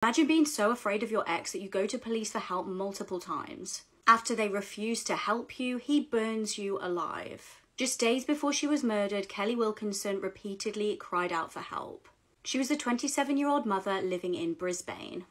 Imagine being so afraid of your ex that you go to police for help multiple times. After they refuse to help you, he burns you alive. Just days before she was murdered, Kelly Wilkinson repeatedly cried out for help. She was a 27-year-old mother living in Brisbane.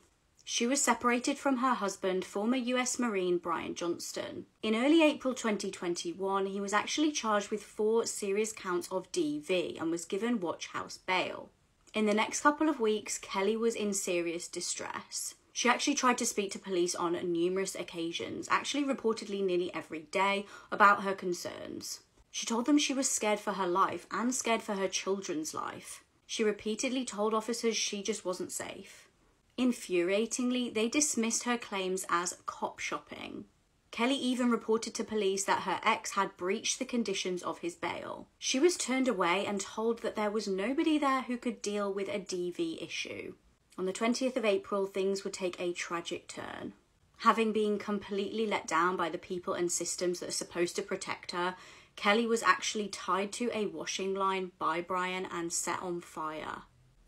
She was separated from her husband, former US Marine Brian Johnston. In early April 2021, he was actually charged with 4 serious counts of DV and was given watch house bail. In the next couple of weeks, Kelly was in serious distress. She actually tried to speak to police on numerous occasions, actually reportedly nearly every day, about her concerns. She told them she was scared for her life and scared for her children's life. She repeatedly told officers she just wasn't safe. Infuriatingly, they dismissed her claims as cop shopping. Kelly even reported to police that her ex had breached the conditions of his bail. She was turned away and told that there was nobody there who could deal with a DV issue. On the 20th of April, things would take a tragic turn. Having been completely let down by the people and systems that are supposed to protect her, Kelly was actually tied to a washing line by Brian and set on fire.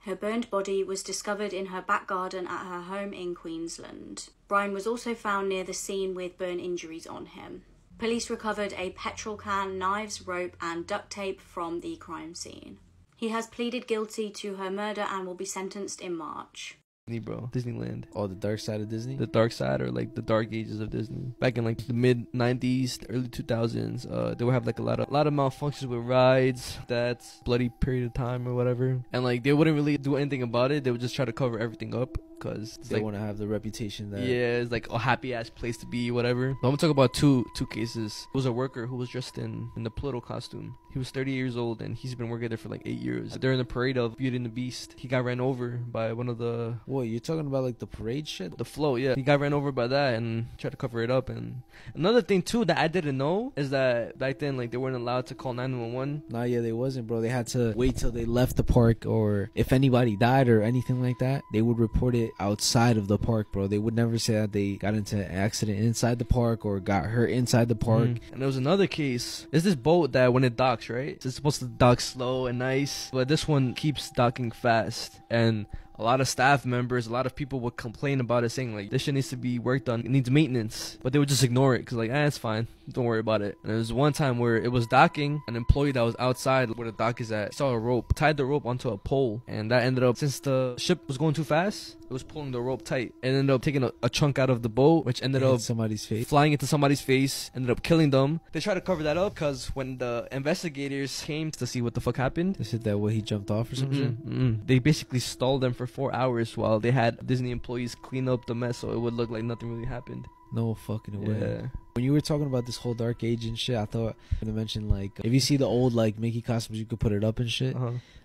Her burned body was discovered in her back garden at her home in Queensland. Brian was also found near the scene with burn injuries on him. Police recovered a petrol can, knives, rope and duct tape from the crime scene. He has pleaded guilty to her murder and will be sentenced in March. Bro, Disneyland. Oh, the dark side of Disney? The dark side, or like the dark ages of Disney. Back in like the mid 90s, early 2000s, they would have like a lot of malfunctions with rides. That's bloody period of time or whatever. And like they wouldn't really do anything about it. They would just try to cover everything up because they like, want to have the reputation that it's like a happy ass place to be, whatever. But I'm gonna talk about two cases. It was a worker who was dressed in the Pluto costume. He was 30 years old and he's been working there for like 8 years. During the parade of Beauty and the Beast, he got ran over by one of the... What, you're talking about like the parade shit? The float, yeah. He got ran over by that and tried to cover it up. And another thing too that I didn't know is that back then like they weren't allowed to call 911. Nah, yeah, they wasn't, bro. They had to wait till they left the park, or if anybody died or anything like that, they would report it outside of the park, bro. They would never say that they got into an accident inside the park or got hurt inside the park. And there was another case. There's this boat that when it docks, right? It's supposed to dock slow and nice, but this one keeps docking fast. And a lot of staff members, a lot of people would complain about it, saying like this shit needs to be worked on, it needs maintenance, but they would just ignore it because like it's fine, don't worry about it. And there was one time where it was docking, an employee that was outside where the dock is at saw a rope, tied the rope onto a pole, and that ended up, since the ship was going too fast, it was pulling the rope tight and ended up taking a chunk out of the boat, which ended up somebody's face, flying into somebody's face, ended up killing them. They tried to cover that up because when the investigators came to see what the fuck happened, they said that he jumped off or something. They basically stalled them for 4 hours while they had Disney employees clean up the mess so it would look like nothing really happened. No fucking way. Yeah. When you were talking about this whole dark age and shit, I thought I was gonna mention like if you see the old like Mickey costumes, you could put it up and shit.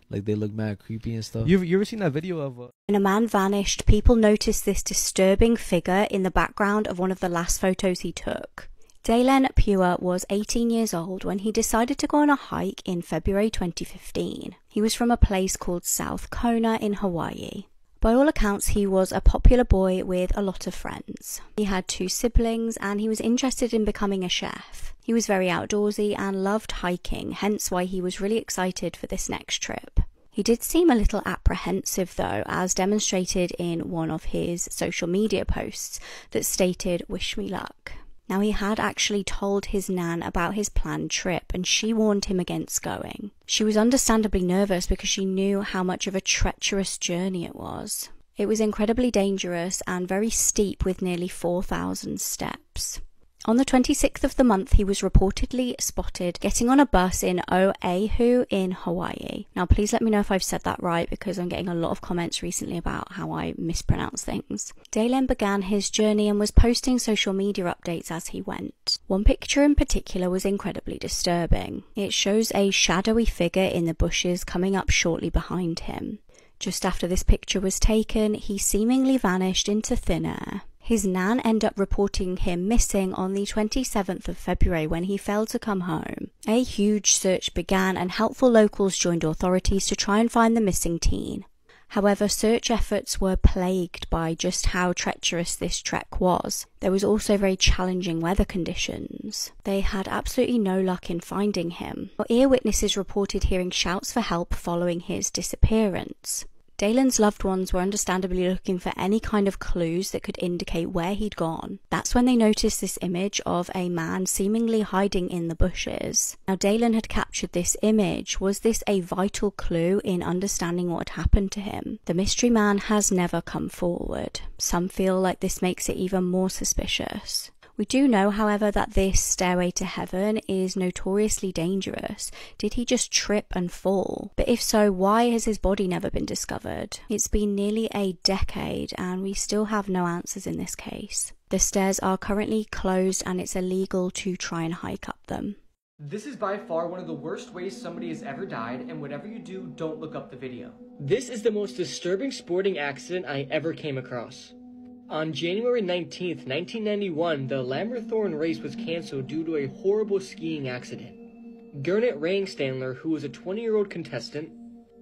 Like they look mad creepy and stuff. You ever seen that video of when a man vanished, people noticed this disturbing figure in the background of one of the last photos he took. Dalen Pure was 18 years old when he decided to go on a hike in February 2015. He was from a place called South Kona in Hawaii. By all accounts, he was a popular boy with a lot of friends. He had 2 siblings and he was interested in becoming a chef. He was very outdoorsy and loved hiking, hence why he was really excited for this next trip. He did seem a little apprehensive though, as demonstrated in one of his social media posts that stated, "Wish me luck." Now, he had actually told his nan about his planned trip and she warned him against going. She was understandably nervous because she knew how much of a treacherous journey it was. It was incredibly dangerous and very steep with nearly 4,000 steps. On the 26th of the month, he was reportedly spotted getting on a bus in Oahu in Hawaii. Now, please let me know if I've said that right because I'm getting a lot of comments recently about how I mispronounce things. Dalen began his journey and was posting social media updates as he went. One picture in particular was incredibly disturbing. It shows a shadowy figure in the bushes coming up shortly behind him. Just after this picture was taken, he seemingly vanished into thin air. His nan ended up reporting him missing on the 27th of February when he failed to come home. A huge search began and helpful locals joined authorities to try and find the missing teen. However, search efforts were plagued by just how treacherous this trek was. There was also very challenging weather conditions. They had absolutely no luck in finding him. Ear witnesses reported hearing shouts for help following his disappearance. Dalen's loved ones were understandably looking for any kind of clues that could indicate where he'd gone. That's when they noticed this image of a man seemingly hiding in the bushes. Now, Dalen had captured this image. Was this a vital clue in understanding what had happened to him? The mystery man has never come forward. Some feel like this makes it even more suspicious. We do know, however, that this stairway to heaven is notoriously dangerous. Did he just trip and fall? But if so, why has his body never been discovered? It's been nearly a decade and we still have no answers in this case. The stairs are currently closed and it's illegal to try and hike up them. This is by far one of the worst ways somebody has ever died, and whatever you do, don't look up the video. This is the most disturbing sporting accident I ever came across. On January 19th, 1991, the Lamberthorne race was cancelled due to a horrible skiing accident. Gernot Rangstandler, who was a 20-year-old contestant,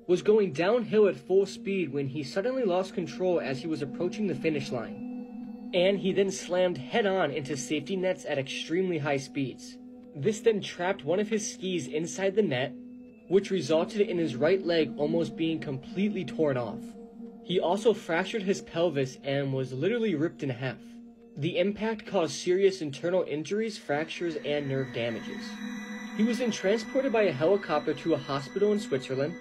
was going downhill at full speed when he suddenly lost control as he was approaching the finish line. And he then slammed head-on into safety nets at extremely high speeds. This then trapped one of his skis inside the net, which resulted in his right leg almost being completely torn off. He also fractured his pelvis and was literally ripped in half. The impact caused serious internal injuries, fractures, and nerve damages. He was then transported by a helicopter to a hospital in Switzerland,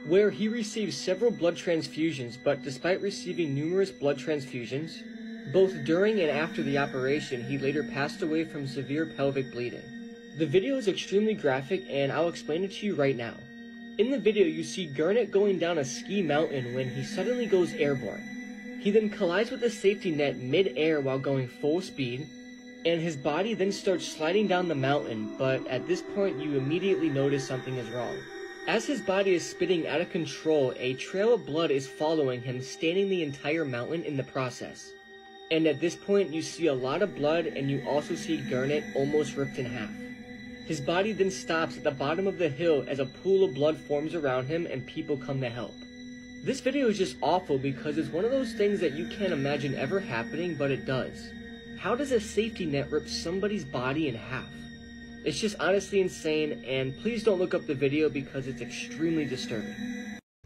where he received several blood transfusions, but despite receiving numerous blood transfusions, both during and after the operation, he later passed away from severe pelvic bleeding. The video is extremely graphic, and I'll explain it to you right now. In the video, you see Gernot going down a ski mountain when he suddenly goes airborne. He then collides with a safety net mid-air while going full speed, and his body then starts sliding down the mountain, but at this point you immediately notice something is wrong. As his body is spinning out of control, a trail of blood is following him, staining the entire mountain in the process. And at this point you see a lot of blood, and you also see Gernot almost ripped in half. His body then stops at the bottom of the hill as a pool of blood forms around him and people come to help. This video is just awful because it's one of those things that you can't imagine ever happening, but it does. How does a safety net rip somebody's body in half? It's just honestly insane, and please don't look up the video because it's extremely disturbing.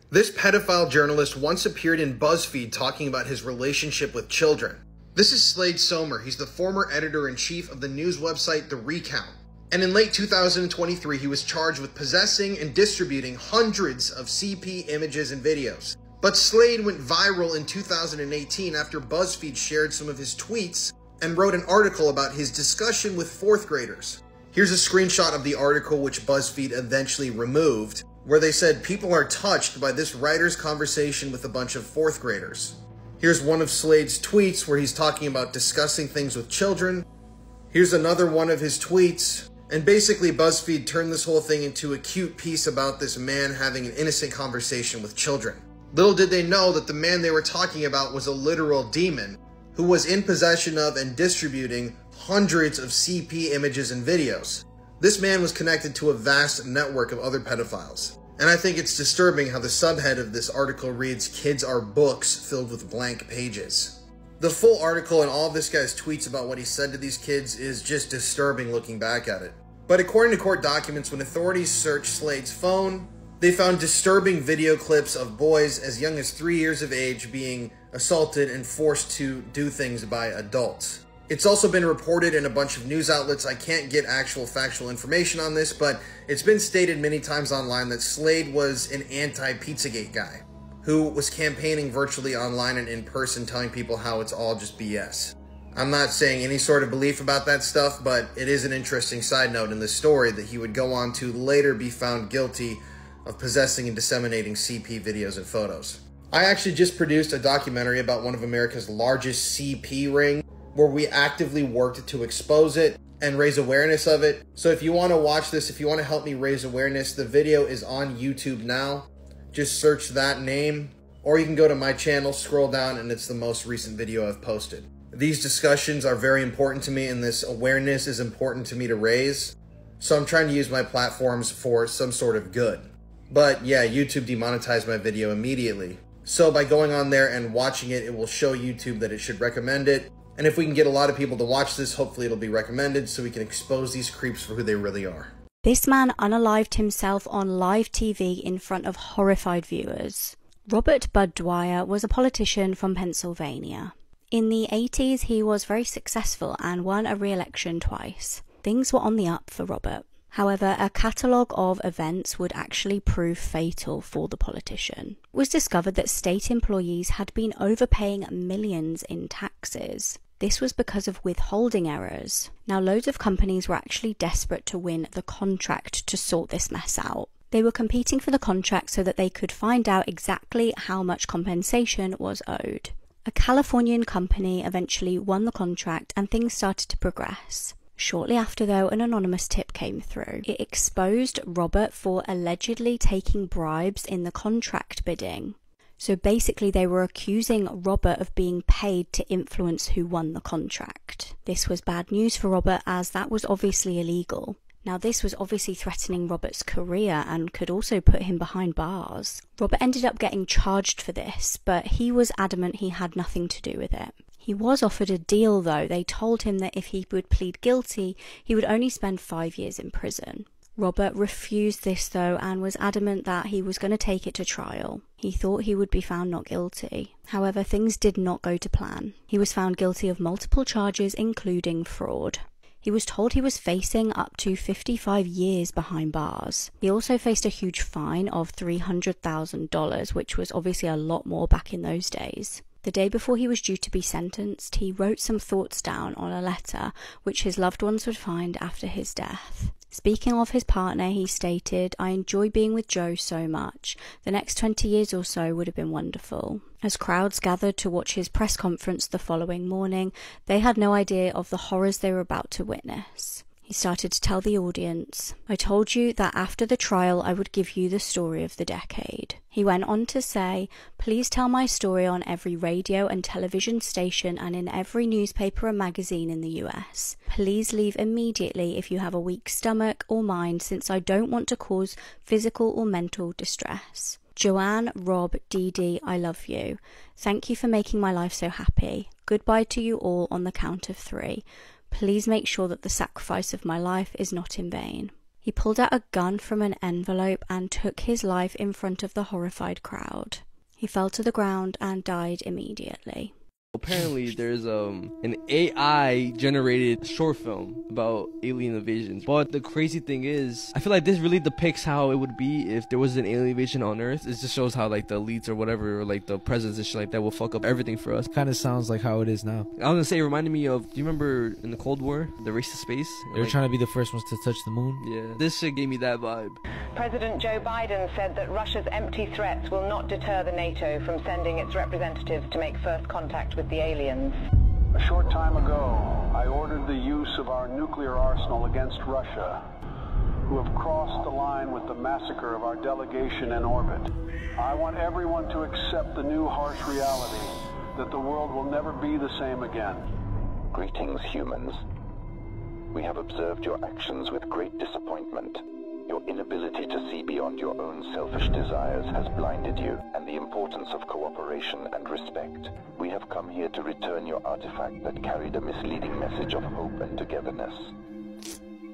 This pedophile journalist once appeared in BuzzFeed talking about his relationship with children. This is Slade Somer. He's the former editor-in-chief of the news website The Recount. And in late 2023, he was charged with possessing and distributing hundreds of CP images and videos. But Slade went viral in 2018 after BuzzFeed shared some of his tweets and wrote an article about his discussion with fourth graders. Here's a screenshot of the article which BuzzFeed eventually removed, where they said people are touched by this writer's conversation with a bunch of fourth graders. Here's one of Slade's tweets where he's talking about discussing things with children. Here's another one of his tweets. And basically BuzzFeed turned this whole thing into a cute piece about this man having an innocent conversation with children. Little did they know that the man they were talking about was a literal demon who was in possession of and distributing hundreds of CP images and videos. This man was connected to a vast network of other pedophiles. And I think it's disturbing how the subhead of this article reads, "Kids are books filled with blank pages." The full article and all of this guy's tweets about what he said to these kids is just disturbing looking back at it. But according to court documents, when authorities searched Slade's phone, they found disturbing video clips of boys as young as 3 years of age being assaulted and forced to do things by adults. It's also been reported in a bunch of news outlets. I can't get actual factual information on this, but it's been stated many times online that Slade was an anti-Pizzagate guy who was campaigning virtually online and in person, telling people how it's all just BS. I'm not saying any sort of belief about that stuff, but it is an interesting side note in this story that he would go on to later be found guilty of possessing and disseminating CP videos and photos. I actually just produced a documentary about one of America's largest CP rings, where we actively worked to expose it and raise awareness of it. So if you want to watch this, if you want to help me raise awareness, the video is on YouTube now. Just search that name, or you can go to my channel, scroll down, and it's the most recent video I've posted. These discussions are very important to me, and this awareness is important to me to raise. So I'm trying to use my platforms for some sort of good. But yeah, YouTube demonetized my video immediately. So by going on there and watching it, it will show YouTube that it should recommend it. And if we can get a lot of people to watch this, hopefully it'll be recommended so we can expose these creeps for who they really are. This man unalived himself on live TV in front of horrified viewers. Robert Bud Dwyer was a politician from Pennsylvania. In the 80s, he was very successful and won a re-election twice. Things were on the up for Robert. However, a catalogue of events would actually prove fatal for the politician. It was discovered that state employees had been overpaying millions in taxes. This was because of withholding errors. Now, loads of companies were actually desperate to win the contract to sort this mess out. They were competing for the contract so that they could find out exactly how much compensation was owed. A Californian company eventually won the contract and things started to progress. Shortly after, though, an anonymous tip came through. It exposed Robert for allegedly taking bribes in the contract bidding. So basically, they were accusing Robert of being paid to influence who won the contract. This was bad news for Robert, as that was obviously illegal. Now, this was obviously threatening Robert's career and could also put him behind bars. Robert ended up getting charged for this, but he was adamant he had nothing to do with it. He was offered a deal, though. They told him that if he would plead guilty, he would only spend 5 years in prison. Robert refused this, though, and was adamant that he was going to take it to trial. He thought he would be found not guilty. However, things did not go to plan. He was found guilty of multiple charges, including fraud. He was told he was facing up to 55 years behind bars. He also faced a huge fine of $300,000, which was obviously a lot more back in those days. The day before he was due to be sentenced, he wrote some thoughts down on a letter which his loved ones would find after his death. Speaking of his partner, he stated, "I enjoy being with Joe so much. The next 20 years or so would have been wonderful." As crowds gathered to watch his press conference the following morning, they had no idea of the horrors they were about to witness. He started to tell the audience, "I told you that after the trial I would give you the story of the decade." He went on to say, "Please tell my story on every radio and television station and in every newspaper and magazine in the US. Please leave immediately if you have a weak stomach or mind, since I don't want to cause physical or mental distress. Joanne, Rob, Dee Dee, I love you. Thank you for making my life so happy. Goodbye to you all on the count of 3. Please make sure that the sacrifice of my life is not in vain." He pulled out a gun from an envelope and took his life in front of the horrified crowd. He fell to the ground and died immediately. Apparently, there's an AI generated short film about alien invasions. But the crazy thing is, I feel like this really depicts how it would be if there was an alien invasion on Earth. It just shows how like the elites or whatever, or like the presidents and shit like that, will fuck up everything for us. Kind of sounds like how it is now. I was gonna say, it reminded me of, do you remember in the Cold War, the race to space? They were trying to be the first ones to touch the moon. Yeah, this shit gave me that vibe. President Joe Biden said that Russia's empty threats will not deter the NATO from sending its representatives to make first contact with the aliens. A short time ago, I ordered the use of our nuclear arsenal against Russia, who have crossed the line with the massacre of our delegation in orbit. I want everyone to accept the new harsh reality that the world will never be the same again. Greetings, humans. We have observed your actions with great disappointment. Your inability to see beyond your own selfish desires has blinded you, and the importance of cooperation and respect. We have come here to return your artifact that carried a misleading message of hope and togetherness.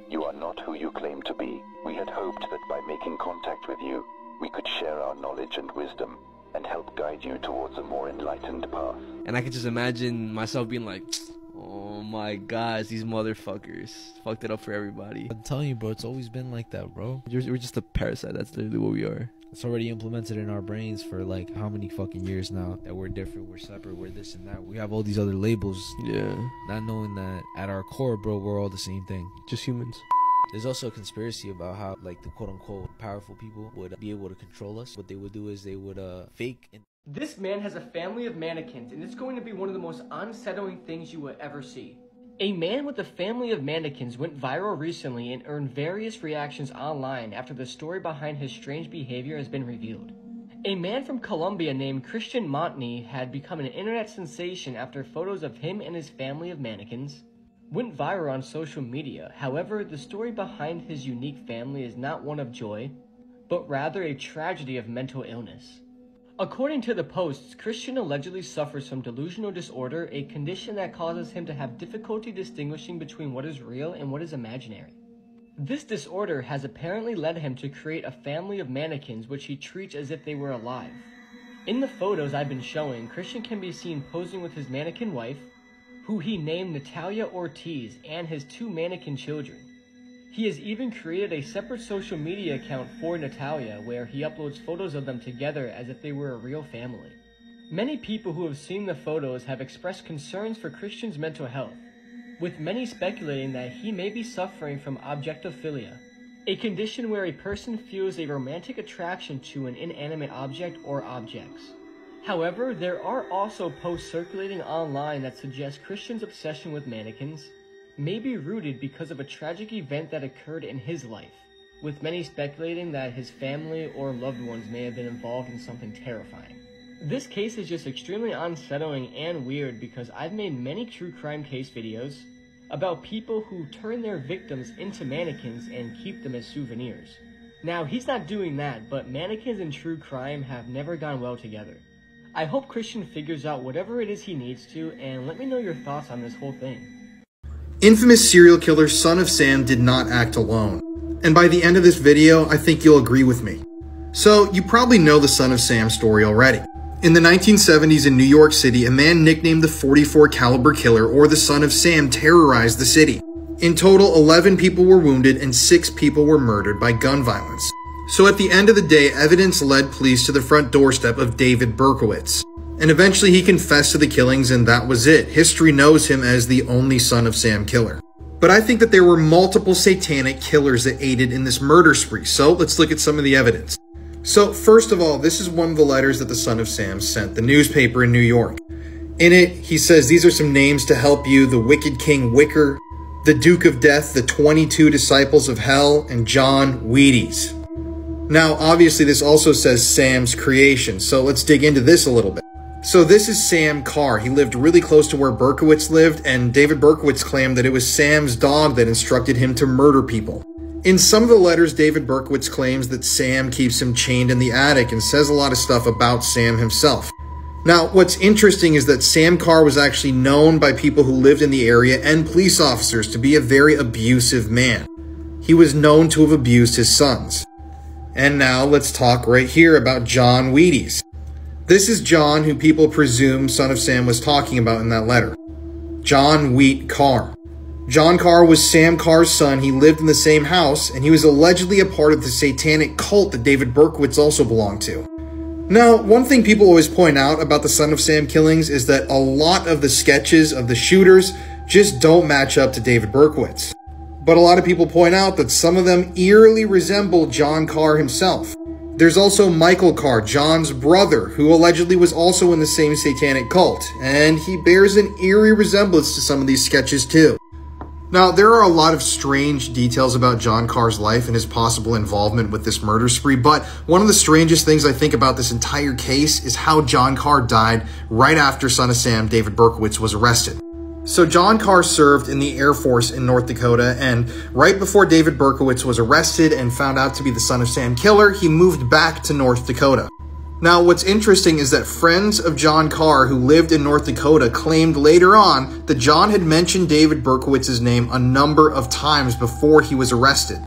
You are not who you claim to be. We had hoped that by making contact with you, we could share our knowledge and wisdom, and help guide you towards a more enlightened path. And I could just imagine myself being like, oh my gosh, these motherfuckers fucked it up for everybody. I'm telling you, bro, it's always been like that, bro. We're just a parasite. That's literally what we are. It's already implemented in our brains for like how many fucking years now, that we're different, we're separate, we're this and that. We have all these other labels. Yeah. Not knowing that at our core, bro, we're all the same thing. Just humans. There's also a conspiracy about how like the quote-unquote powerful people would be able to control us. What they would do is they would fake and This man has a family of mannequins, and it's going to be one of the most unsettling things you will ever see. A man with a family of mannequins went viral recently and earned various reactions online after the story behind his strange behavior has been revealed. A man from Colombia named Christian Montney had become an internet sensation after photos of him and his family of mannequins went viral on social media. However, the story behind his unique family is not one of joy, but rather a tragedy of mental illness. According to the posts, Christian allegedly suffers from delusional disorder, a condition that causes him to have difficulty distinguishing between what is real and what is imaginary. This disorder has apparently led him to create a family of mannequins which he treats as if they were alive. In the photos I've been showing, Christian can be seen posing with his mannequin wife, who he named Natalia Ortiz, and his 2 mannequin children. He has even created a separate social media account for Natalia where he uploads photos of them together as if they were a real family. Many people who have seen the photos have expressed concerns for Christian's mental health, with many speculating that he may be suffering from objectophilia, a condition where a person feels a romantic attraction to an inanimate object or objects. However, there are also posts circulating online that suggest Christian's obsession with mannequins may be rooted because of a tragic event that occurred in his life, with many speculating that his family or loved ones may have been involved in something terrifying. This case is just extremely unsettling and weird because I've made many true crime case videos about people who turn their victims into mannequins and keep them as souvenirs. Now, he's not doing that, but mannequins and true crime have never gone well together. I hope Christian figures out whatever it is he needs to, and let me know your thoughts on this whole thing. Infamous serial killer Son of Sam did not act alone. And by the end of this video, I think you'll agree with me. So, you probably know the Son of Sam story already. In the 1970s in New York City, a man nicknamed the .44 caliber killer, or the Son of Sam, terrorized the city. In total, 11 people were wounded and 6 people were murdered by gun violence. So at the end of the day, evidence led police to the front doorstep of David Berkowitz. And eventually he confessed to the killings, and that was it. History knows him as the only Son of Sam killer. But I think that there were multiple satanic killers that aided in this murder spree, so let's look at some of the evidence. So, first of all, this is one of the letters that the Son of Sam sent the newspaper in New York. In it, he says, "These are some names to help you: the Wicked King Wicker, the Duke of Death, the 22 Disciples of Hell, and John Wheaties." Now, obviously, this also says Sam's creation, so let's dig into this a little bit. So this is Sam Carr. He lived really close to where Berkowitz lived, and David Berkowitz claimed that it was Sam's dog that instructed him to murder people. In some of the letters, David Berkowitz claims that Sam keeps him chained in the attic and says a lot of stuff about Sam himself. Now, what's interesting is that Sam Carr was actually known by people who lived in the area and police officers to be a very abusive man. He was known to have abused his sons. And now let's talk right here about John Wheaties. This is John, who people presume Son of Sam was talking about in that letter. John Wheat Carr. John Carr was Sam Carr's son. He lived in the same house, and he was allegedly a part of the satanic cult that David Berkowitz also belonged to. Now, one thing people always point out about the Son of Sam killings is that a lot of the sketches of the shooters just don't match up to David Berkowitz. But a lot of people point out that some of them eerily resemble John Carr himself. There's also Michael Carr, John's brother, who allegedly was also in the same satanic cult, and he bears an eerie resemblance to some of these sketches too. Now, there are a lot of strange details about John Carr's life and his possible involvement with this murder spree, but one of the strangest things I think about this entire case is how John Carr died right after Son of Sam, David Berkowitz, was arrested. So John Carr served in the Air Force in North Dakota, and right before David Berkowitz was arrested and found out to be the Son of Sam killer, he moved back to North Dakota. Now, what's interesting is that friends of John Carr who lived in North Dakota claimed later on that John had mentioned David Berkowitz's name a number of times before he was arrested.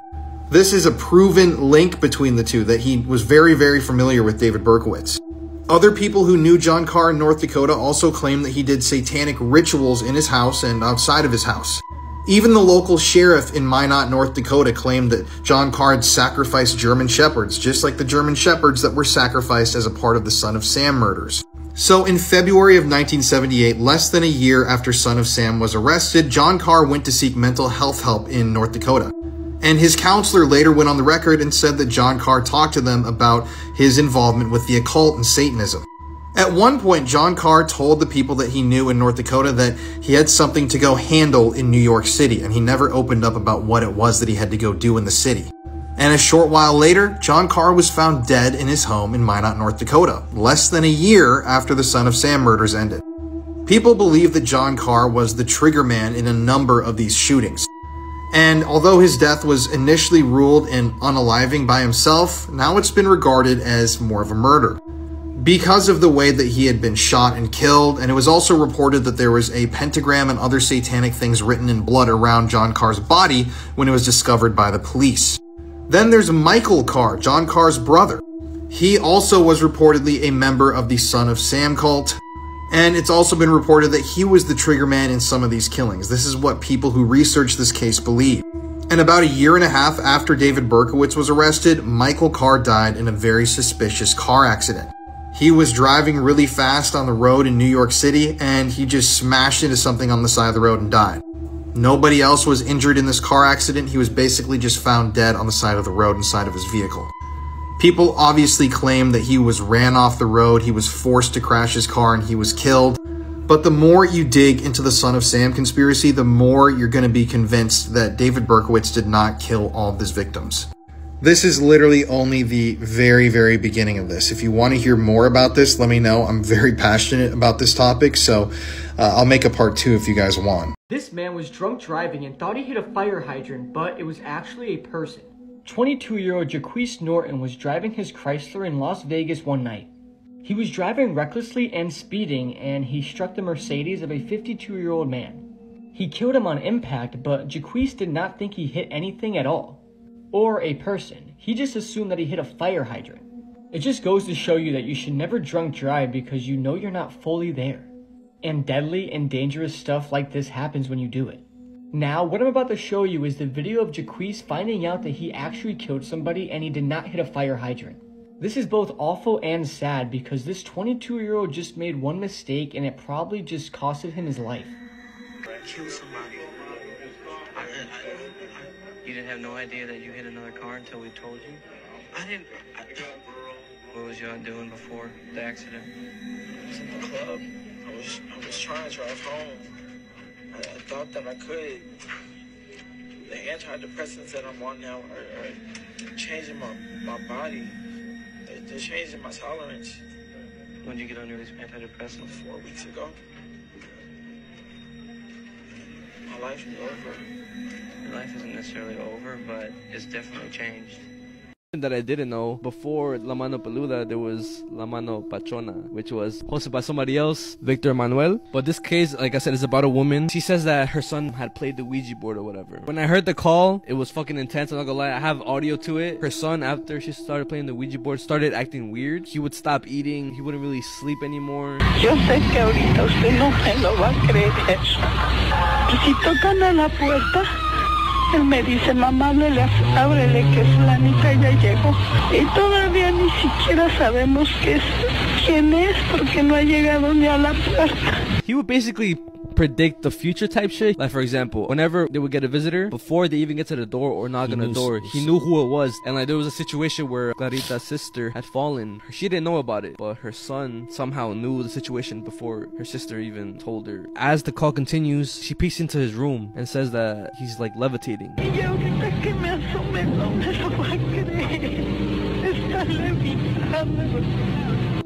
This is a proven link between the two, that he was very, very familiar with David Berkowitz. Other people who knew John Carr in North Dakota also claimed that he did satanic rituals in his house and outside of his house. Even the local sheriff in Minot, North Dakota claimed that John Carr had sacrificed German shepherds, just like the German shepherds that were sacrificed as a part of the Son of Sam murders. So in February of 1978, less than a year after Son of Sam was arrested, John Carr went to seek mental health help in North Dakota. And his counselor later went on the record and said that John Carr talked to them about his involvement with the occult and Satanism. At one point, John Carr told the people that he knew in North Dakota that he had something to go handle in New York City, and he never opened up about what it was that he had to go do in the city. And a short while later, John Carr was found dead in his home in Minot, North Dakota, less than a year after the Son of Sam murders ended. People believe that John Carr was the trigger man in a number of these shootings. And although his death was initially ruled an unaliving by himself, now it's been regarded as more of a murder, because of the way that he had been shot and killed. And it was also reported that there was a pentagram and other satanic things written in blood around John Carr's body when it was discovered by the police. Then there's Michael Carr, John Carr's brother. He also was reportedly a member of the Son of Sam cult, and it's also been reported that he was the trigger man in some of these killings. This is what people who research this case believe. And about a year and a half after David Berkowitz was arrested, Michael Carr died in a very suspicious car accident. He was driving really fast on the road in New York City, and he just smashed into something on the side of the road and died. Nobody else was injured in this car accident. He was basically just found dead on the side of the road inside of his vehicle. People obviously claim that he was ran off the road, he was forced to crash his car, and he was killed. But the more you dig into the Son of Sam conspiracy, the more you're going to be convinced that David Berkowitz did not kill all of his victims. This is literally only the very, very beginning of this. If you want to hear more about this, let me know. I'm very passionate about this topic, so I'll make a part 2 if you guys want. This man was drunk driving and thought he hit a fire hydrant, but it was actually a person. 22-year-old Jaquise Norton was driving his Chrysler in Las Vegas one night. He was driving recklessly and speeding, and he struck the Mercedes of a 52-year-old man. He killed him on impact, but Jaquise did not think he hit anything at all. Or a person. He just assumed that he hit a fire hydrant. It just goes to show you that you should never drunk drive because you know you're not fully there. And deadly and dangerous stuff like this happens when you do it. Now, what I'm about to show you is the video of Jaquise finding out that he actually killed somebody and he did not hit a fire hydrant. This is both awful and sad because this 22-year-old just made one mistake and it probably just costed him his life. Kill somebody. You didn't have no idea that you hit another car until we told you? I didn't. What was y'all doing before the accident? I was in the club. I was trying to drive home. I thought that I could. The antidepressants that I'm on now are changing my body. They're changing my tolerance. When did you get on these antidepressants? 4 weeks ago. My life is over. Your life isn't necessarily over, but it's definitely changed. That I didn't know, before La Mano Peluda there was La Mano Pachona, which was hosted by somebody else, Victor Manuel. But this case, like I said, is about a woman. She says that her son had played the Ouija board or whatever. When I heard the call, it was fucking intense. I'm not gonna lie, I have audio to it. Her son, after she started playing the Ouija board, started acting weird. He would stop eating, he wouldn't really sleep anymore. Yo sé que ahorita usted no me lo va a creer. Si tocan a la puerta, él me dice, mamá, ábrele que fulanita ya llegó. Y todavía ni siquiera sabemos quién es porque no ha llegado ni a la puerta. He would basically predict the future type shit. Like, for example, whenever they would get a visitor, before they even get to the door or knock on the door, he knew who it was. And like, there was a situation where Clarita's sister had fallen. She didn't know about it, but her son somehow knew the situation before her sister even told her. As the call continues, she peeks into his room and says that he's like levitating.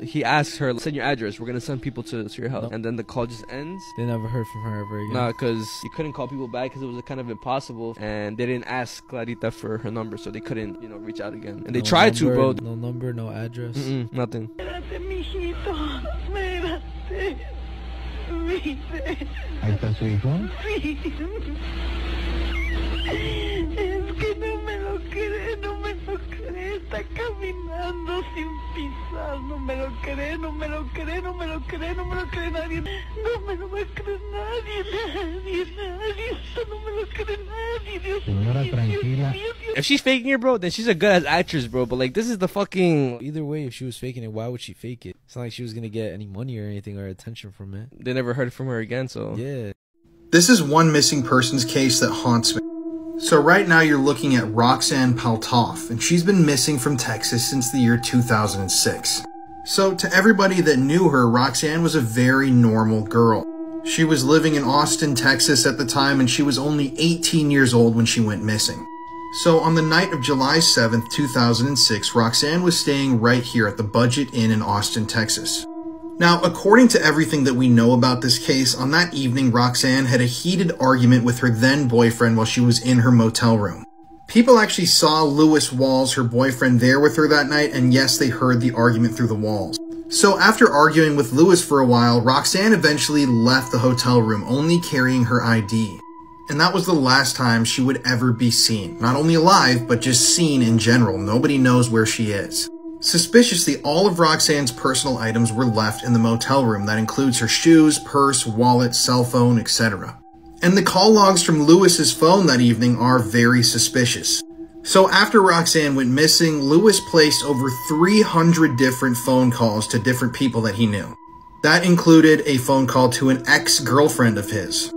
He asks her, send your address, we're gonna send people to your house. And then the call just ends. They never heard from her ever again. Nah, because you couldn't call people back because it was kind of impossible. And they didn't ask Clarita for her number, so they couldn't, reach out again. And they tried to, bro. No number, no address. Nothing. ¿Ahí está su hijo? Es que no me lo cree, está caminando sin pisar, no me lo cree, nadie, no me lo va a creer nadie, no me lo cree nadie, Dios. Señora, tranquila. If she's faking it, bro, then she's a good ass actress, bro. But like, this is the fucking... Either way, if she was faking it, why would she fake it? It's not like she was gonna get any money or anything or attention from it. They never heard from her again, so... Yeah. This is one missing persons case that haunts me. So right now you're looking at Roxanne Paltoff, and she's been missing from Texas since the year 2006. So to everybody that knew her, Roxanne was a very normal girl. She was living in Austin, Texas at the time, and she was only 18 years old when she went missing. So on the night of July 7th, 2006, Roxanne was staying right here at the Budget Inn in Austin, Texas. Now, according to everything that we know about this case, on that evening, Roxanne had a heated argument with her then-boyfriend while she was in her motel room. People actually saw Lewis Walls, her boyfriend, there with her that night, and yes, they heard the argument through the walls. So after arguing with Lewis for a while, Roxanne eventually left the hotel room, only carrying her ID. And that was the last time she would ever be seen. Not only alive, but just seen in general. Nobody knows where she is. Suspiciously, all of Roxanne's personal items were left in the motel room. That includes her shoes, purse, wallet, cell phone, etc. And the call logs from Lewis's phone that evening are very suspicious. So after Roxanne went missing, Lewis placed over 300 different phone calls to different people that he knew. That included a phone call to an ex-girlfriend of his.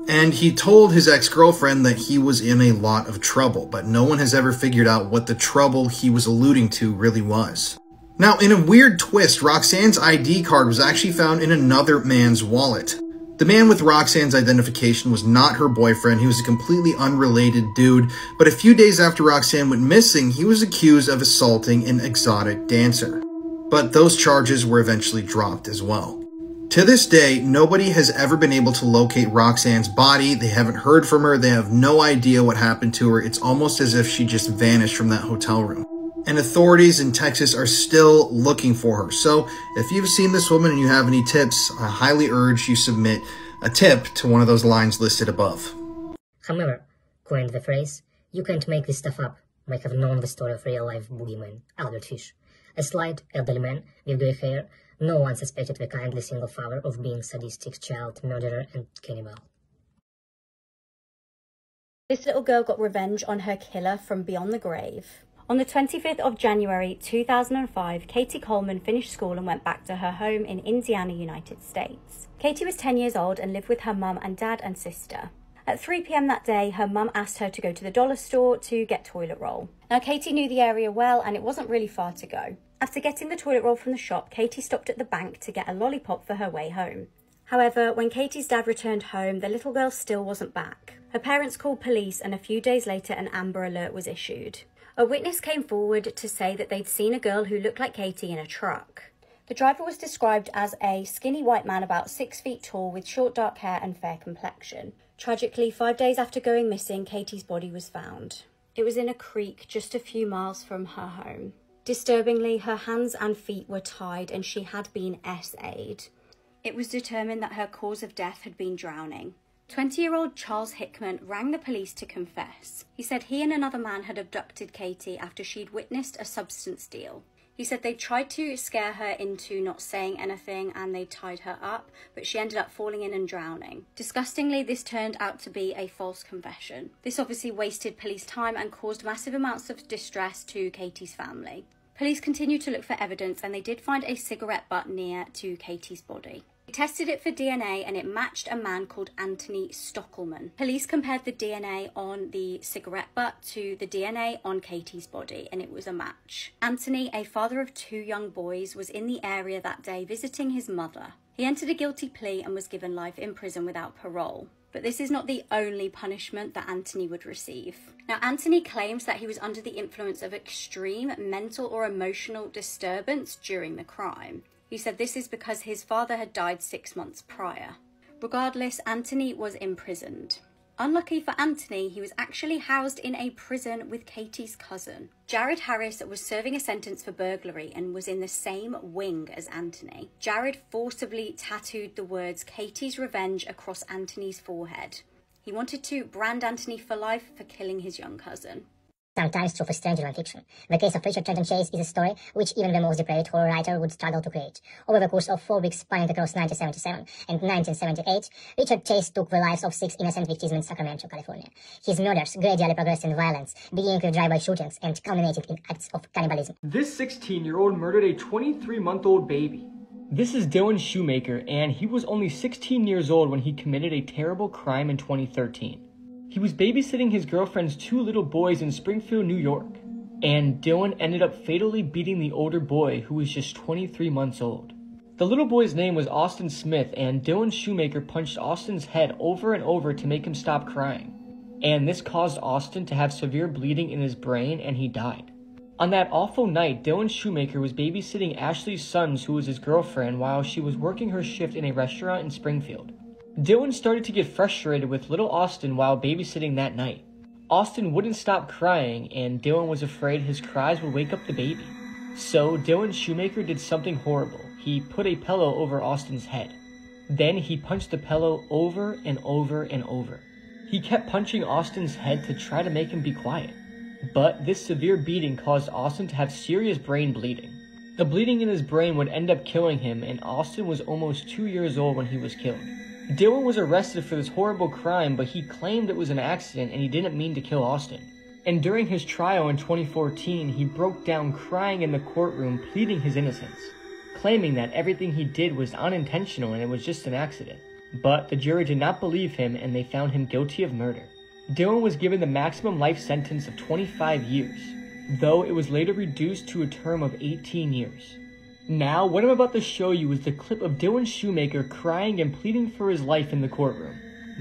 And he told his ex-girlfriend that he was in a lot of trouble, but no one has ever figured out what the trouble he was alluding to really was. Now, in a weird twist, Roxanne's ID card was actually found in another man's wallet. The man with Roxanne's identification was not her boyfriend. He was a completely unrelated dude, but a few days after Roxanne went missing, he was accused of assaulting an exotic dancer. But those charges were eventually dropped as well. To this day, nobody has ever been able to locate Roxanne's body. They haven't heard from her. They have no idea what happened to her. It's almost as if she just vanished from that hotel room. And authorities in Texas are still looking for her. So if you've seen this woman and you have any tips, I highly urge you submit a tip to one of those lines listed above. However, coined the phrase, "You can't make this stuff up," might have known the story of real-life boogeyman Albert Fish. A slight, elderly man with grey hair, no one suspected the kindly single father of being sadistic child murderer and cannibal. This little girl got revenge on her killer from beyond the grave. On the 25th of January 2005, Katie Coleman finished school and went back to her home in Indiana, United States. Katie was 10 years old and lived with her mum and dad and sister. At 3 p.m. that day, her mum asked her to go to the dollar store to get toilet roll. Now, Katie knew the area well and it wasn't really far to go. After getting the toilet roll from the shop, Katie stopped at the bank to get a lollipop for her way home. However, when Katie's dad returned home, the little girl still wasn't back. Her parents called police and a few days later an Amber Alert was issued. A witness came forward to say that they'd seen a girl who looked like Katie in a truck. The driver was described as a skinny white man about 6 feet tall with short dark hair and fair complexion. Tragically, 5 days after going missing, Katie's body was found. It was in a creek just a few miles from her home. Disturbingly, her hands and feet were tied and she had been SA'd. It was determined that her cause of death had been drowning. 20-year-old Charles Hickman rang the police to confess. He said he and another man had abducted Katie after she'd witnessed a substance deal. He said they tried to scare her into not saying anything and they tied her up, but she ended up falling in and drowning. Disgustingly, this turned out to be a false confession. This obviously wasted police time and caused massive amounts of distress to Katie's family. Police continued to look for evidence and they did find a cigarette butt near to Katie's body. They tested it for DNA and it matched a man called Anthony Stockelman. Police compared the DNA on the cigarette butt to the DNA on Katie's body and it was a match. Anthony, a father of 2 young boys, was in the area that day visiting his mother. He entered a guilty plea and was given life in prison without parole. But this is not the only punishment that Anthony would receive. Now, Anthony claims that he was under the influence of extreme mental or emotional disturbance during the crime. He said this is because his father had died 6 months prior. Regardless, Anthony was imprisoned. Unlucky for Anthony, he was actually housed in a prison with Katie's cousin. Jared Harris was serving a sentence for burglary and was in the same wing as Anthony. Jared forcibly tattooed the words "Katie's Revenge" across Anthony's forehead. He wanted to brand Anthony for life for killing his young cousin. Sometimes true for stranger than fiction. The case of Richard Trenton Chase is a story which even the most depraved horror writer would struggle to create. Over the course of 4 weeks spanning across 1977 and 1978, Richard Chase took the lives of 6 innocent victims in Sacramento, California. His murders gradually progressed in violence, beginning with drive-by shootings and culminating in acts of cannibalism. This 16-year-old murdered a 23-month-old baby. This is Dylan Shoemaker, and he was only 16 years old when he committed a terrible crime in 2013. He was babysitting his girlfriend's 2 little boys in Springfield, New York, and Dylan ended up fatally beating the older boy, who was just 23 months old. The little boy's name was Austin Smith, and Dylan Shoemaker punched Austin's head over and over to make him stop crying. And this caused Austin to have severe bleeding in his brain, and he died. On that awful night, Dylan Shoemaker was babysitting Ashley Sons, who was his girlfriend, while she was working her shift in a restaurant in Springfield. Dylan started to get frustrated with little Austin while babysitting that night. Austin wouldn't stop crying, and Dylan was afraid his cries would wake up the baby. So Dylan Shoemaker did something horrible. He put a pillow over Austin's head. Then he punched the pillow over and over and over. He kept punching Austin's head to try to make him be quiet. But this severe beating caused Austin to have serious brain bleeding. The bleeding in his brain would end up killing him, and Austin was almost 2 years old when he was killed. Dylan was arrested for this horrible crime, but he claimed it was an accident and he didn't mean to kill Austin. And during his trial in 2014, he broke down crying in the courtroom, pleading his innocence, claiming that everything he did was unintentional and it was just an accident. But the jury did not believe him and they found him guilty of murder. Dylan was given the maximum life sentence of 25 years, though it was later reduced to a term of 18 years. Now, what I'm about to show you is the clip of Dylan Shoemaker crying and pleading for his life in the courtroom.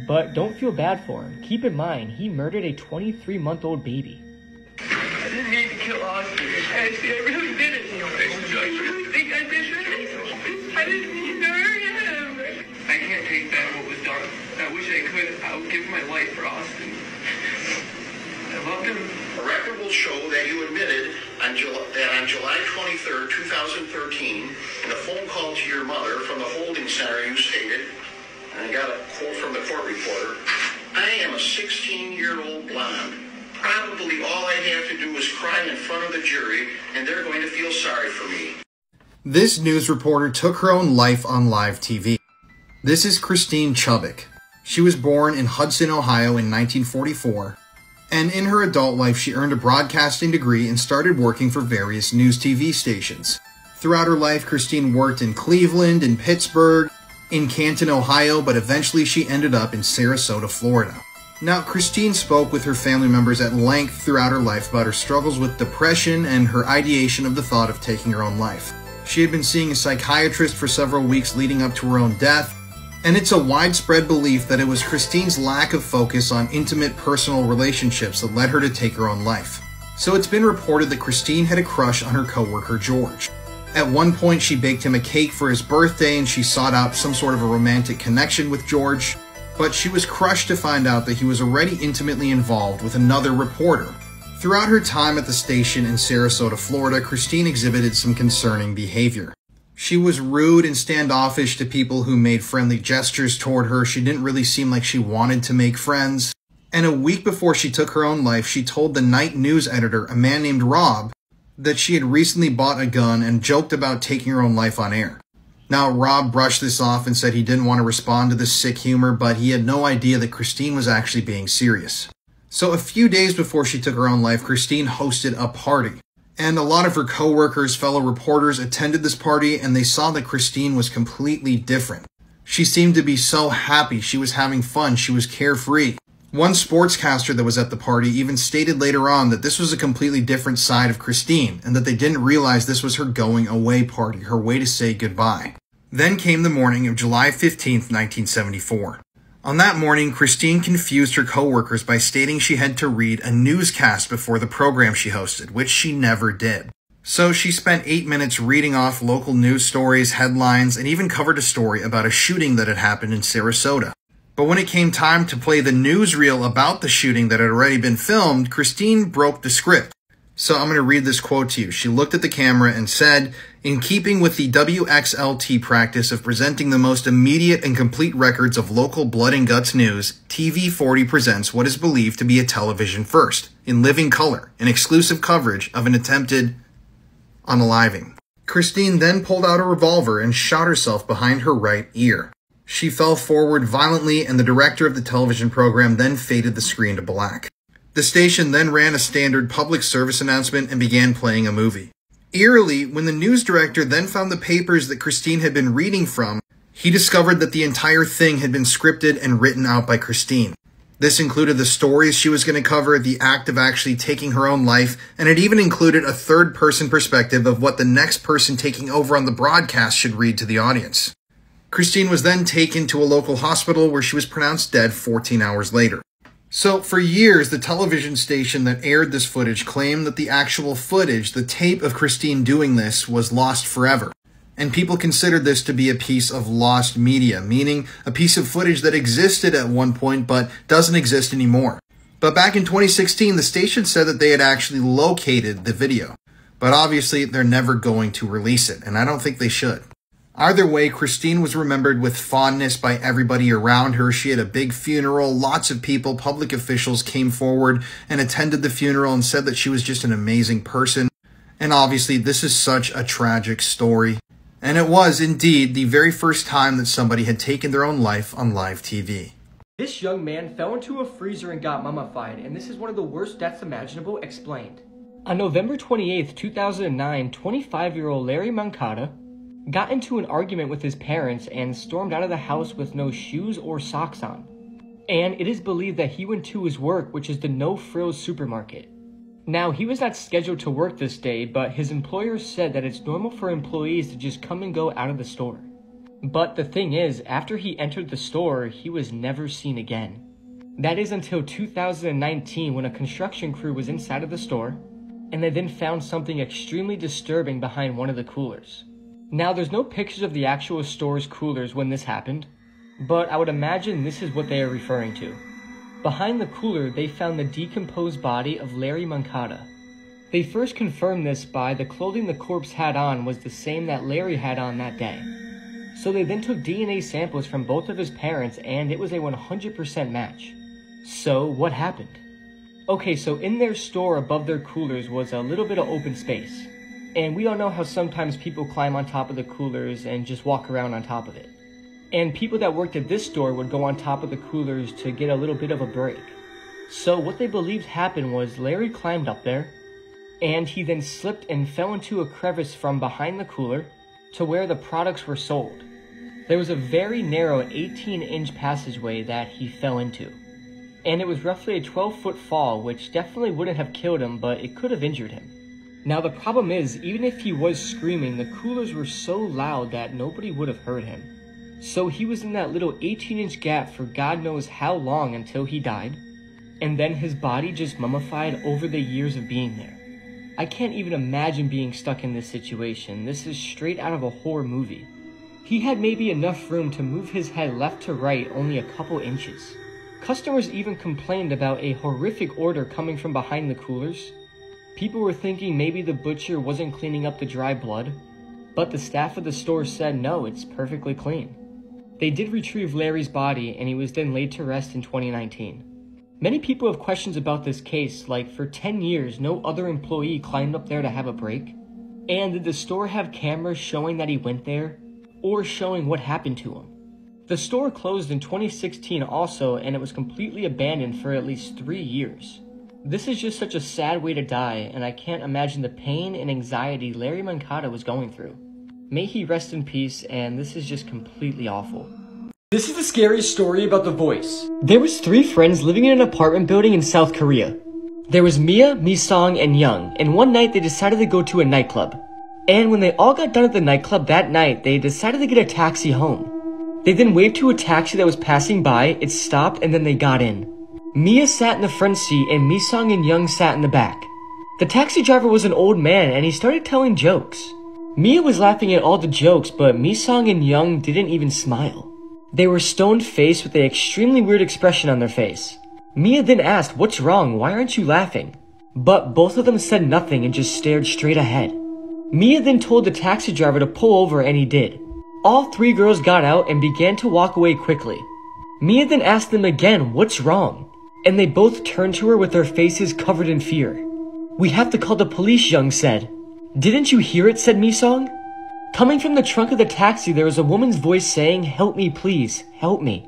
But don't feel bad for him. Keep in mind, he murdered a 23-month-old baby. I didn't mean to kill Austin. Actually, I really didn't. I really think I did that. I didn't mean to hurt him. I can't take back what was done. I wish I could. I would give my life for Austin. I loved him. A record will show that you admitted on July 23rd, 2013, in a phone call to your mother from the holding center, you stated, and I got a quote from the court reporter, "I am a 16-year-old blonde. Probably all I have to do is cry in front of the jury, and they're going to feel sorry for me." This news reporter took her own life on live TV. This is Christine Chubbuck. She was born in Hudson, Ohio in 1944, and in her adult life she earned a broadcasting degree and started working for various news TV stations. Throughout her life, Christine worked in Cleveland, in Pittsburgh, in Canton, Ohio, but eventually she ended up in Sarasota, Florida. Now, Christine spoke with her family members at length throughout her life about her struggles with depression and her ideation of the thought of taking her own life. She had been seeing a psychiatrist for several weeks leading up to her own death, and it's a widespread belief that it was Christine's lack of focus on intimate personal relationships that led her to take her own life. So it's been reported that Christine had a crush on her coworker George. At one point, she baked him a cake for his birthday and she sought out some sort of a romantic connection with George, but she was crushed to find out that he was already intimately involved with another reporter. Throughout her time at the station in Sarasota, Florida, Christine exhibited some concerning behavior. She was rude and standoffish to people who made friendly gestures toward her. She didn't really seem like she wanted to make friends. And a week before she took her own life, she told the night news editor, a man named Rob, that she had recently bought a gun and joked about taking her own life on air. Now, Rob brushed this off and said he didn't want to respond to this sick humor, but he had no idea that Christine was actually being serious. So a few days before she took her own life, Christine hosted a party. And a lot of her coworkers, fellow reporters, attended this party, and they saw that Christine was completely different. She seemed to be so happy. She was having fun. She was carefree. One sportscaster that was at the party even stated later on that this was a completely different side of Christine, and that they didn't realize this was her going away party, her way to say goodbye. Then came the morning of July 15th, 1974. On that morning, Christine confused her coworkers by stating she had to read a newscast before the program she hosted, which she never did. So she spent 8 minutes reading off local news stories, headlines, and even covered a story about a shooting that had happened in Sarasota. But when it came time to play the newsreel about the shooting that had already been filmed, Christine broke the script. So I'm going to read this quote to you. She looked at the camera and said, "In keeping with the WXLT practice of presenting the most immediate and complete records of local blood and guts news, TV40 presents what is believed to be a television first, in living color, an exclusive coverage of an attempted unaliving." Christine then pulled out a revolver and shot herself behind her right ear. She fell forward violently, and the director of the television program then faded the screen to black. The station then ran a standard public service announcement and began playing a movie. Eerily, when the news director then found the papers that Christine had been reading from, he discovered that the entire thing had been scripted and written out by Christine. This included the stories she was going to cover, the act of actually taking her own life, and it even included a third-person perspective of what the next person taking over on the broadcast should read to the audience. Christine was then taken to a local hospital where she was pronounced dead 14 hours later. So for years, the television station that aired this footage claimed that the actual footage, the tape of Christine doing this, was lost forever. And people considered this to be a piece of lost media, meaning a piece of footage that existed at one point but doesn't exist anymore. But back in 2016, the station said that they had actually located the video. But obviously, they're never going to release it, and I don't think they should. Either way, Christine was remembered with fondness by everybody around her. She had a big funeral. Lots of people, public officials came forward and attended the funeral and said that she was just an amazing person. And obviously, this is such a tragic story. And it was indeed the very first time that somebody had taken their own life on live TV. This young man fell into a freezer and got mummified, and this is one of the worst deaths imaginable explained. On November 28, 2009, 25-year-old Larry Moncada got into an argument with his parents and stormed out of the house with no shoes or socks on. And it is believed that he went to his work, which is the No Frills supermarket. Now, he was not scheduled to work this day, but his employer said that it's normal for employees to just come and go out of the store. But the thing is, after he entered the store, he was never seen again. That is until 2019 when a construction crew was inside of the store, and they then found something extremely disturbing behind one of the coolers. Now, there's no pictures of the actual store's coolers when this happened, but I would imagine this is what they are referring to. Behind the cooler, they found the decomposed body of Larry Moncada. They first confirmed this by the clothing the corpse had on was the same that Larry had on that day. So they then took DNA samples from both of his parents, and it was a 100% match. So, what happened? Okay, so in their store above their coolers was a little bit of open space. And we all know how sometimes people climb on top of the coolers and just walk around on top of it. And people that worked at this store would go on top of the coolers to get a little bit of a break. So what they believed happened was Larry climbed up there, and he then slipped and fell into a crevice from behind the cooler to where the products were sold. There was a very narrow 18-inch passageway that he fell into. And it was roughly a 12-foot fall, which definitely wouldn't have killed him, but it could have injured him. Now the problem is, even if he was screaming, the coolers were so loud that nobody would have heard him. So he was in that little 18-inch gap for God knows how long until he died, and then his body just mummified over the years of being there. I can't even imagine being stuck in this situation. This is straight out of a horror movie. He had maybe enough room to move his head left to right only a couple inches. Customers even complained about a horrific odor coming from behind the coolers. People were thinking maybe the butcher wasn't cleaning up the dry blood, but the staff of the store said no, it's perfectly clean. They did retrieve Larry's body, and he was then laid to rest in 2019. Many people have questions about this case, like for 10 years no other employee climbed up there to have a break? And did the store have cameras showing that he went there, or showing what happened to him? The store closed in 2016 also, and it was completely abandoned for at least 3 years. This is just such a sad way to die, and I can't imagine the pain and anxiety Larry Moncada was going through. May he rest in peace, and this is just completely awful. This is the scariest story about The Voice. There was 3 friends living in an apartment building in South Korea. There was Mia, Mi-sung, and Young, and one night they decided to go to a nightclub. And when they all got done at the nightclub that night, they decided to get a taxi home. They then waved to a taxi that was passing by, it stopped, and then they got in. Mia sat in the front seat, and Mi-sung and Young sat in the back. The taxi driver was an old man, and he started telling jokes. Mia was laughing at all the jokes, but Mi-sung and Young didn't even smile. They were stone-faced with an extremely weird expression on their face. Mia then asked, "What's wrong? Why aren't you laughing?" But both of them said nothing and just stared straight ahead. Mia then told the taxi driver to pull over, and he did. All 3 girls got out and began to walk away quickly. Mia then asked them again, "What's wrong?" And they both turned to her with their faces covered in fear. "We have to call the police," Young said. "Didn't you hear it?" said Mi-sung. Coming from the trunk of the taxi, there was a woman's voice saying, "Help me, please, help me."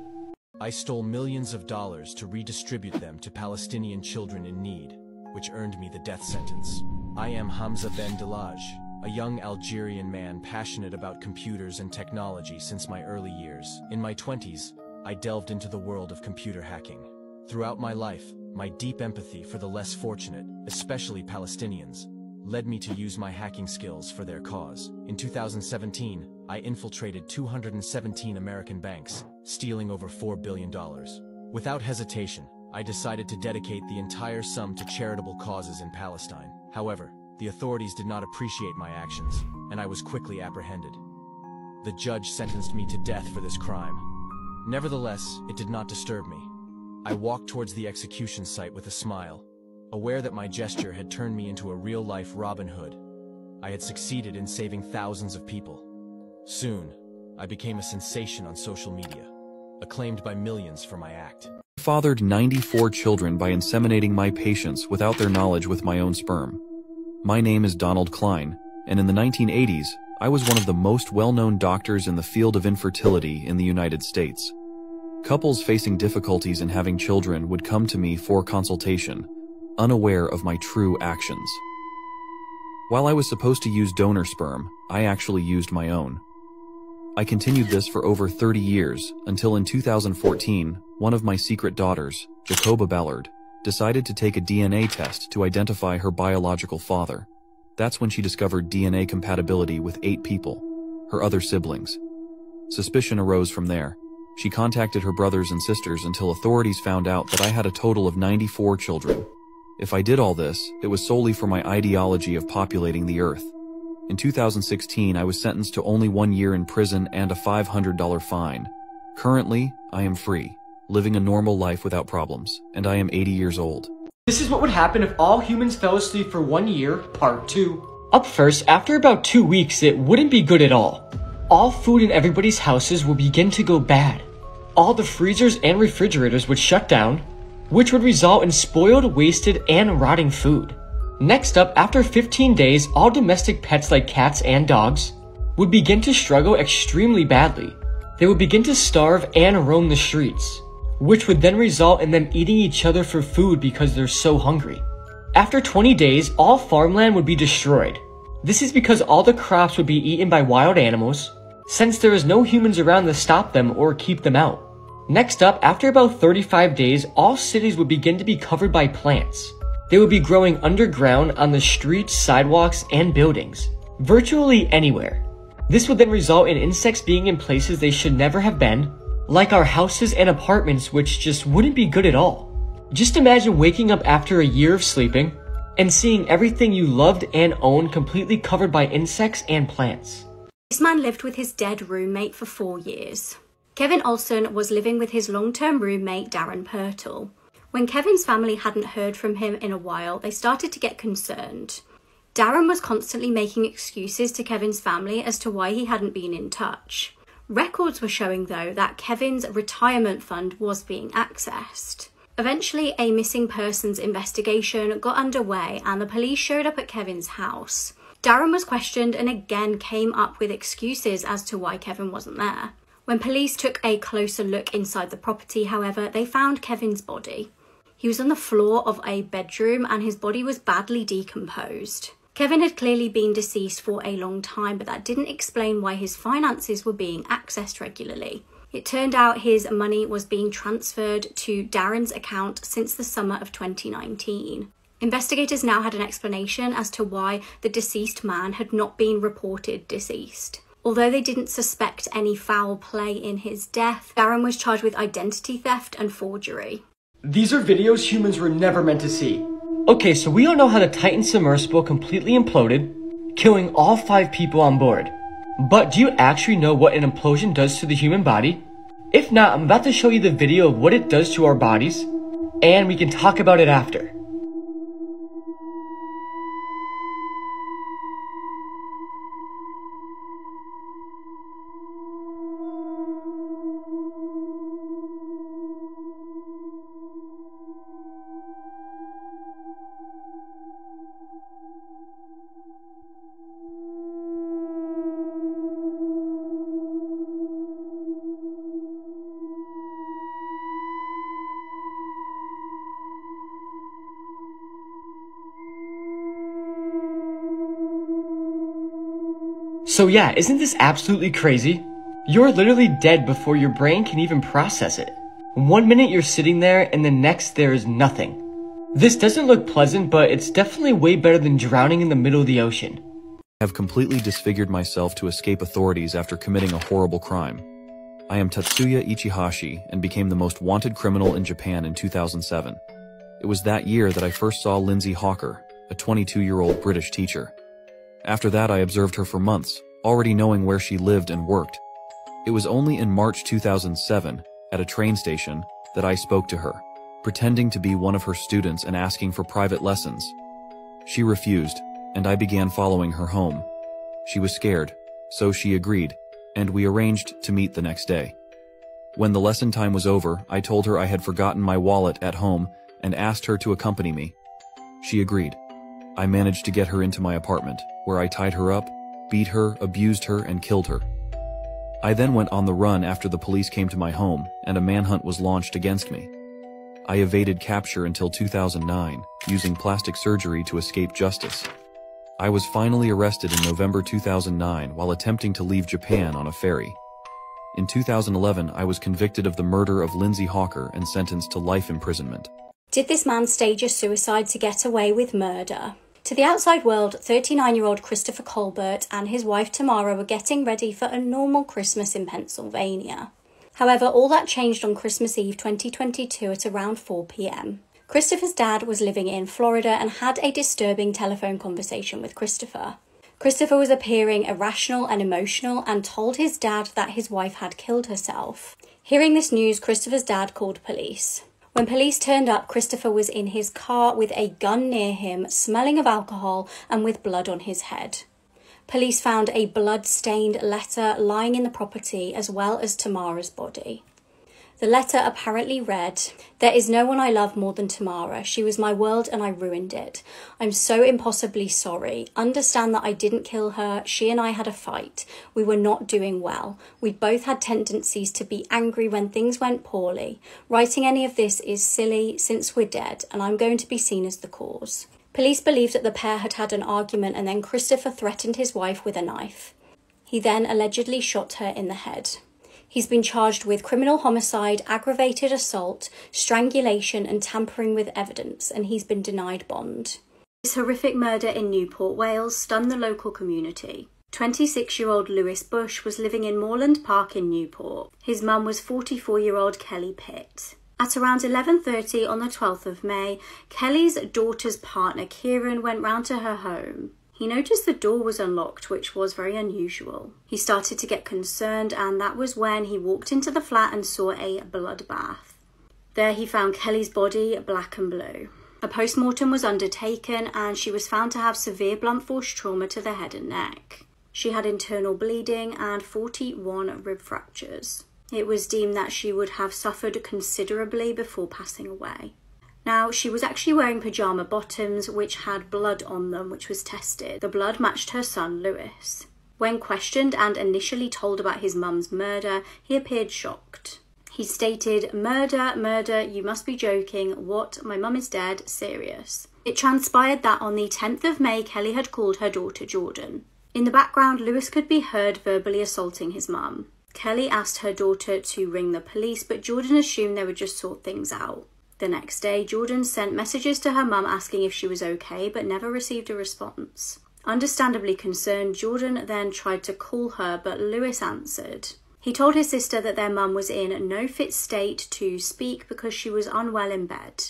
I stole millions of dollars to redistribute them to Palestinian children in need, which earned me the death sentence. I am Hamza Ben Delaj, a young Algerian man passionate about computers and technology since my early years. In my 20s, I delved into the world of computer hacking. Throughout my life, my deep empathy for the less fortunate, especially Palestinians, led me to use my hacking skills for their cause. In 2017, I infiltrated 217 American banks, stealing over $4 billion. Without hesitation, I decided to dedicate the entire sum to charitable causes in Palestine. However, the authorities did not appreciate my actions, and I was quickly apprehended. The judge sentenced me to death for this crime. Nevertheless, it did not disturb me. I walked towards the execution site with a smile, aware that my gesture had turned me into a real-life Robin Hood. I had succeeded in saving thousands of people. Soon, I became a sensation on social media, acclaimed by millions for my act. I fathered 94 children by inseminating my patients without their knowledge with my own sperm. My name is Donald Klein, and in the 1980s, I was one of the most well-known doctors in the field of infertility in the United States. Couples facing difficulties in having children would come to me for consultation, unaware of my true actions. While I was supposed to use donor sperm, I actually used my own. I continued this for over 30 years, until in 2014, one of my secret daughters, Jacoba Ballard, decided to take a DNA test to identify her biological father. That's when she discovered DNA compatibility with 8 people, her other siblings. Suspicion arose from there. She contacted her brothers and sisters until authorities found out that I had a total of 94 children. If I did all this, it was solely for my ideology of populating the earth. In 2016, I was sentenced to only 1 year in prison and a $500 fine. Currently, I am free, living a normal life without problems, and I am 80 years old. This is what would happen if all humans fell asleep for 1 year, part 2. Up first, after about 2 weeks, it wouldn't be good at all. All food in everybody's houses would begin to go bad. All the freezers and refrigerators would shut down, which would result in spoiled, wasted, and rotting food. Next up, after 15 days, all domestic pets like cats and dogs would begin to struggle extremely badly. They would begin to starve and roam the streets, which would then result in them eating each other for food because they're so hungry. After 20 days, all farmland would be destroyed. This is because all the crops would be eaten by wild animals, since there is no humans around to stop them or keep them out. Next up, after about 35 days, all cities would begin to be covered by plants. They would be growing underground on the streets, sidewalks, and buildings, virtually anywhere. This would then result in insects being in places they should never have been, like our houses and apartments, which just wouldn't be good at all. Just imagine waking up after a year of sleeping and seeing everything you loved and owned completely covered by insects and plants. This man lived with his dead roommate for 4 years. Kevin Olson was living with his long-term roommate Darren Pirtle. When Kevin's family hadn't heard from him in a while, they started to get concerned. Darren was constantly making excuses to Kevin's family as to why he hadn't been in touch. Records were showing, though, that Kevin's retirement fund was being accessed. Eventually, a missing persons investigation got underway and the police showed up at Kevin's house. Darren was questioned and again came up with excuses as to why Kevin wasn't there. When police took a closer look inside the property, however, they found Kevin's body. He was on the floor of a bedroom and his body was badly decomposed. Kevin had clearly been deceased for a long time, but that didn't explain why his finances were being accessed regularly. It turned out his money was being transferred to Darren's account since the summer of 2019. Investigators now had an explanation as to why the deceased man had not been reported deceased. Although they didn't suspect any foul play in his death, Darren was charged with identity theft and forgery. These are videos humans were never meant to see. Okay, so we all know how the Titan submersible completely imploded, killing all 5 people on board. But do you actually know what an implosion does to the human body? If not, I'm about to show you the video of what it does to our bodies, and we can talk about it after. So yeah, isn't this absolutely crazy? You're literally dead before your brain can even process it. 1 minute you're sitting there and the next there is nothing. This doesn't look pleasant, but it's definitely way better than drowning in the middle of the ocean. I have completely disfigured myself to escape authorities after committing a horrible crime. I am Tatsuya Ichihashi and became the most wanted criminal in Japan in 2007. It was that year that I first saw Lindsay Hawker, a 22-year-old British teacher. After that, I observed her for months, already knowing where she lived and worked. It was only in March 2007, at a train station, that I spoke to her, pretending to be one of her students and asking for private lessons. She refused, and I began following her home. She was scared, so she agreed, and we arranged to meet the next day. When the lesson time was over, I told her I had forgotten my wallet at home and asked her to accompany me. She agreed. I managed to get her into my apartment, where I tied her up, beat her, abused her, and killed her. I then went on the run after the police came to my home, and a manhunt was launched against me. I evaded capture until 2009, using plastic surgery to escape justice. I was finally arrested in November 2009 while attempting to leave Japan on a ferry. In 2011, I was convicted of the murder of Lindsay Hawker and sentenced to life imprisonment. Did this man stage a suicide to get away with murder? To the outside world, 39-year-old Christopher Colbert and his wife Tamara were getting ready for a normal Christmas in Pennsylvania. However, all that changed on Christmas Eve 2022 at around 4 p.m. Christopher's dad was living in Florida and had a disturbing telephone conversation with Christopher. Christopher was appearing irrational and emotional and told his dad that his wife had killed herself. Hearing this news, Christopher's dad called police. When police turned up, Christopher was in his car with a gun near him, smelling of alcohol and with blood on his head. Police found a blood-stained letter lying in the property as well as Tamara's body. The letter apparently read, "There is no one I love more than Tamara. She was my world and I ruined it. I'm so impossibly sorry. Understand that I didn't kill her. She and I had a fight. We were not doing well. We both had tendencies to be angry when things went poorly. Writing any of this is silly since we're dead and I'm going to be seen as the cause." Police believed that the pair had had an argument and then Christopher threatened his wife with a knife. He then allegedly shot her in the head. He's been charged with criminal homicide, aggravated assault, strangulation and tampering with evidence, and he's been denied bond. This horrific murder in Newport, Wales stunned the local community. 26-year-old Lewis Bush was living in Moorland Park in Newport. His mum was 44-year-old Kelly Pitt. At around 11:30 on the 12th of May, Kelly's daughter's partner Kieran went round to her home. He noticed the door was unlocked, which was very unusual. He started to get concerned, and that was when he walked into the flat and saw a bloodbath. There he found Kelly's body black and blue. A post-mortem was undertaken and she was found to have severe blunt force trauma to the head and neck. She had internal bleeding and 41 rib fractures. It was deemed that she would have suffered considerably before passing away. Now, she was actually wearing pyjama bottoms which had blood on them, which was tested. The blood matched her son, Lewis. When questioned and initially told about his mum's murder, he appeared shocked. He stated, "Murder, murder, you must be joking. What? My mum is dead? Serious." It transpired that on the 10th of May, Kelly had called her daughter Jordan. In the background, Lewis could be heard verbally assaulting his mum. Kelly asked her daughter to ring the police, but Jordan assumed they would just sort things out. The next day, Jordan sent messages to her mum asking if she was okay, but never received a response. Understandably concerned, Jordan then tried to call her, but Lewis answered. He told his sister that their mum was in no fit state to speak because she was unwell in bed.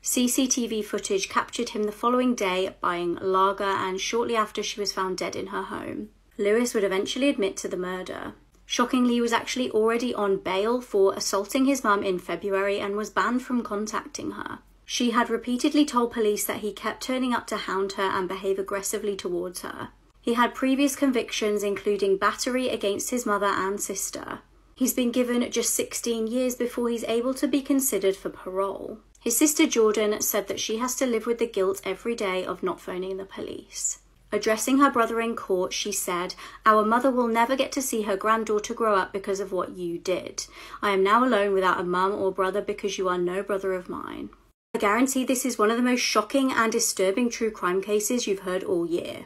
CCTV footage captured him the following day buying lager and shortly after she was found dead in her home. Lewis would eventually admit to the murder. Shockingly, he was actually already on bail for assaulting his mum in February and was banned from contacting her. She had repeatedly told police that he kept turning up to hound her and behave aggressively towards her. He had previous convictions including battery against his mother and sister. He's been given just 16 years before he's able to be considered for parole. His sister Jordan said that she has to live with the guilt every day of not phoning the police. Addressing her brother in court, she said, "Our mother will never get to see her granddaughter grow up because of what you did. I am now alone without a mum or brother because you are no brother of mine." I guarantee this is one of the most shocking and disturbing true crime cases you've heard all year.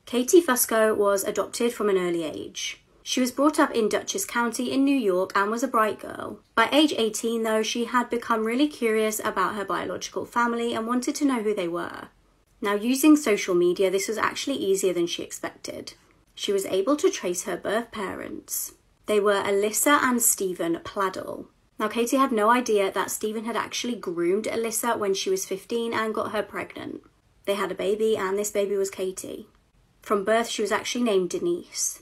Katie Fusco was adopted from an early age. She was brought up in Dutchess County in New York and was a bright girl. By age 18, though, she had become really curious about her biological family and wanted to know who they were. Now, using social media, this was actually easier than she expected. She was able to trace her birth parents. They were Alyssa and Stephen Pladdle. Now, Katie had no idea that Stephen had actually groomed Alyssa when she was 15 and got her pregnant. They had a baby, and this baby was Katie. From birth, she was actually named Denise.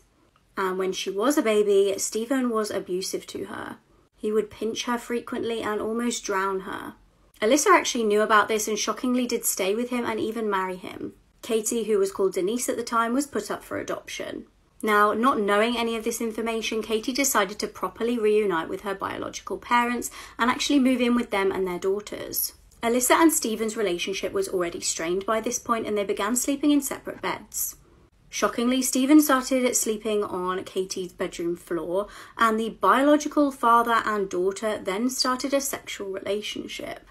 And when she was a baby, Stephen was abusive to her. He would pinch her frequently and almost drown her. Alyssa actually knew about this and shockingly did stay with him and even marry him. Katie, who was called Denise at the time, was put up for adoption. Now, not knowing any of this information, Katie decided to properly reunite with her biological parents and actually move in with them and their daughters. Alyssa and Stephen's relationship was already strained by this point, and they began sleeping in separate beds. Shockingly, Stephen started sleeping on Katie's bedroom floor, and the biological father and daughter then started a sexual relationship.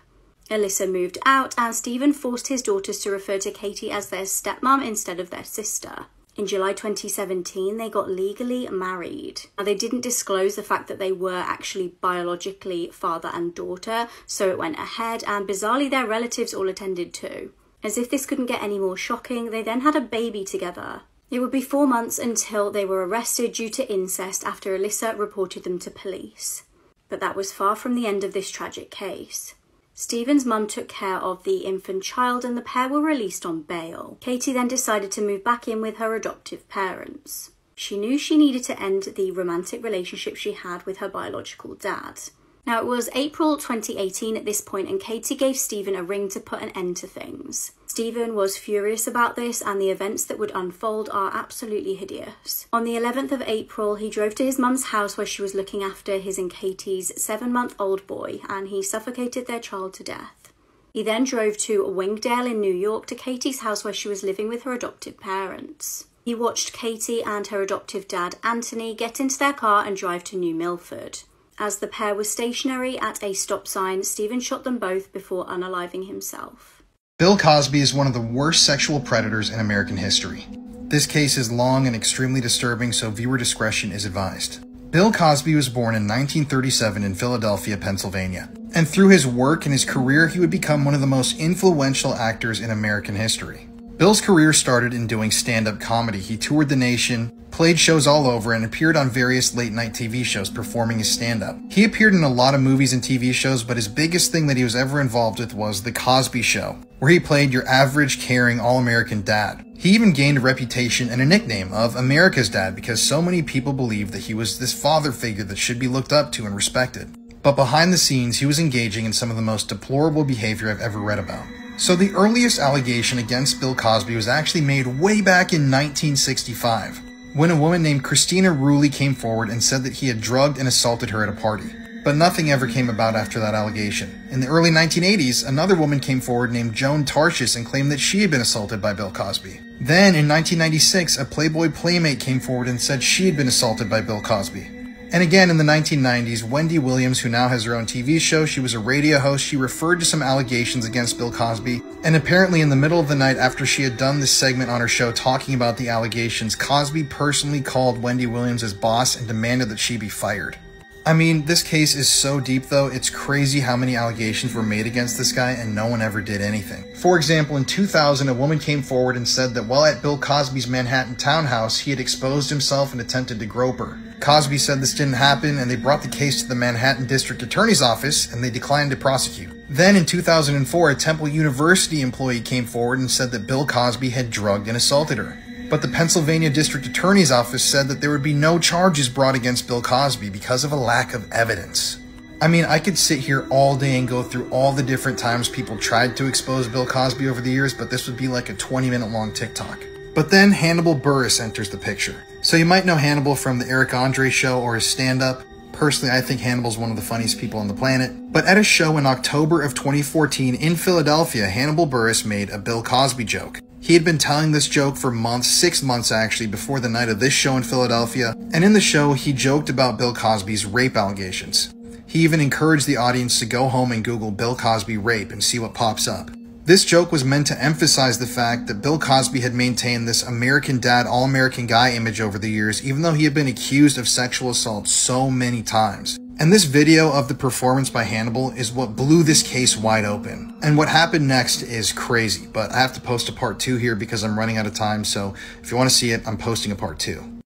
Alyssa moved out, and Stephen forced his daughters to refer to Katie as their stepmom instead of their sister. In July 2017, they got legally married. Now, they didn't disclose the fact that they were actually biologically father and daughter, so it went ahead, and bizarrely their relatives all attended too. As if this couldn't get any more shocking, they then had a baby together. It would be 4 months until they were arrested due to incest after Alyssa reported them to police. But that was far from the end of this tragic case. Stephen's mum took care of the infant child and the pair were released on bail. Katie then decided to move back in with her adoptive parents. She knew she needed to end the romantic relationship she had with her biological dad. Now, it was April 2018 at this point, and Katie gave Stephen a ring to put an end to things. Stephen was furious about this, and the events that would unfold are absolutely hideous. On the 11th of April, he drove to his mum's house where she was looking after his and Katie's 7-month-old boy, and he suffocated their child to death. He then drove to Wingdale in New York to Katie's house where she was living with her adoptive parents. He watched Katie and her adoptive dad, Anthony, get into their car and drive to New Milford. As the pair was stationary at a stop sign, Stephen shot them both before unaliving himself. Bill Cosby is one of the worst sexual predators in American history. This case is long and extremely disturbing, so viewer discretion is advised. Bill Cosby was born in 1937 in Philadelphia, Pennsylvania. And through his work and his career, he would become one of the most influential actors in American history. Bill's career started in doing stand-up comedy. He toured the nation, played shows all over, and appeared on various late-night TV shows performing his stand-up. He appeared in a lot of movies and TV shows, but his biggest thing that he was ever involved with was The Cosby Show, where he played your average, caring, all-American dad. He even gained a reputation and a nickname of America's Dad because so many people believed that he was this father figure that should be looked up to and respected. But behind the scenes, he was engaging in some of the most deplorable behavior I've ever read about. So the earliest allegation against Bill Cosby was actually made way back in 1965, when a woman named Christina Rulli came forward and said that he had drugged and assaulted her at a party. But nothing ever came about after that allegation. In the early 1980s, another woman came forward named Joan Tarshis and claimed that she had been assaulted by Bill Cosby. Then, in 1996, a Playboy Playmate came forward and said she had been assaulted by Bill Cosby. And again, in the 1990s, Wendy Williams, who now has her own TV show, she was a radio host, she referred to some allegations against Bill Cosby, and apparently in the middle of the night after she had done this segment on her show talking about the allegations, Cosby personally called Wendy Williams his boss and demanded that she be fired. I mean, this case is so deep though, it's crazy how many allegations were made against this guy and no one ever did anything. For example, in 2000, a woman came forward and said that while at Bill Cosby's Manhattan townhouse, he had exposed himself and attempted to grope her. Cosby said this didn't happen, and they brought the case to the Manhattan District Attorney's Office, and they declined to prosecute. Then in 2004, a Temple University employee came forward and said that Bill Cosby had drugged and assaulted her. But the Pennsylvania District Attorney's Office said that there would be no charges brought against Bill Cosby because of a lack of evidence. I mean, I could sit here all day and go through all the different times people tried to expose Bill Cosby over the years, but this would be like a 20-minute long TikTok. But then Hannibal Buress enters the picture. So you might know Hannibal from the Eric Andre show or his stand-up. Personally, I think Hannibal's one of the funniest people on the planet. But at a show in October of 2014 in Philadelphia, Hannibal Buress made a Bill Cosby joke. He had been telling this joke for months, 6 months actually, before the night of this show in Philadelphia. And in the show, he joked about Bill Cosby's rape allegations. He even encouraged the audience to go home and Google Bill Cosby rape and see what pops up. This joke was meant to emphasize the fact that Bill Cosby had maintained this American dad, all-American guy image over the years, even though he had been accused of sexual assault so many times. And this video of the performance by Hannibal is what blew this case wide open. And what happened next is crazy, but I have to post a part 2 here because I'm running out of time, so if you want to see it, I'm posting a part 2.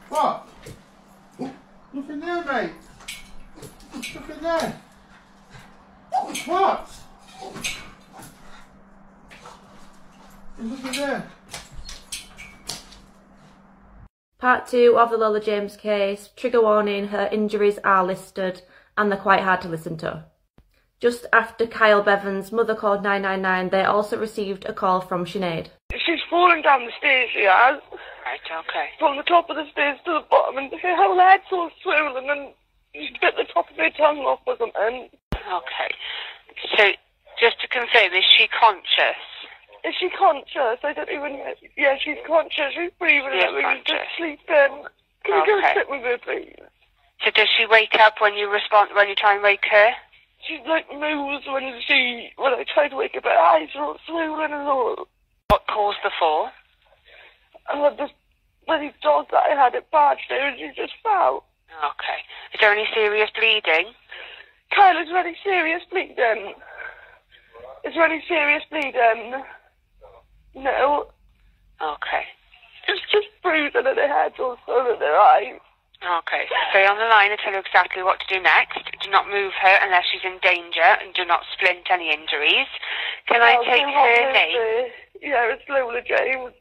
What? Nothing there, mate. Nothing there. What? There's nothing there. Part 2 of the Lola James case. Trigger warning, her injuries are listed and they're quite hard to listen to. Just after Kyle Bevan's mother called 999, they also received a call from Sinead. She's fallen down the stairs, she has. Right, okay. From the top of the stairs to the bottom, and her whole head's all swollen, and she bit the top of her tongue off or something. Okay. So, just to confirm, is she conscious? Is she conscious? I don't even know. Yeah, she's conscious. She's breathing and everything. Just sleeping. Can you go sit with her, please? So does she wake up when you try and wake her? She like moves when I try to wake up. Her eyes are all swollen and all. What caused the fall? I had this bloody dog that I had at barged her and she just fell. Okay. Is there any serious bleeding? Kyle, is there any serious bleeding? Is there any serious bleeding? No. Okay. It's just bruising and her head's all swollen and her eyes. Okay, stay on the line and tell you exactly what to do next. Do not move her unless she's in danger and do not splint any injuries. Can I take her name? Yeah, it's Lola James.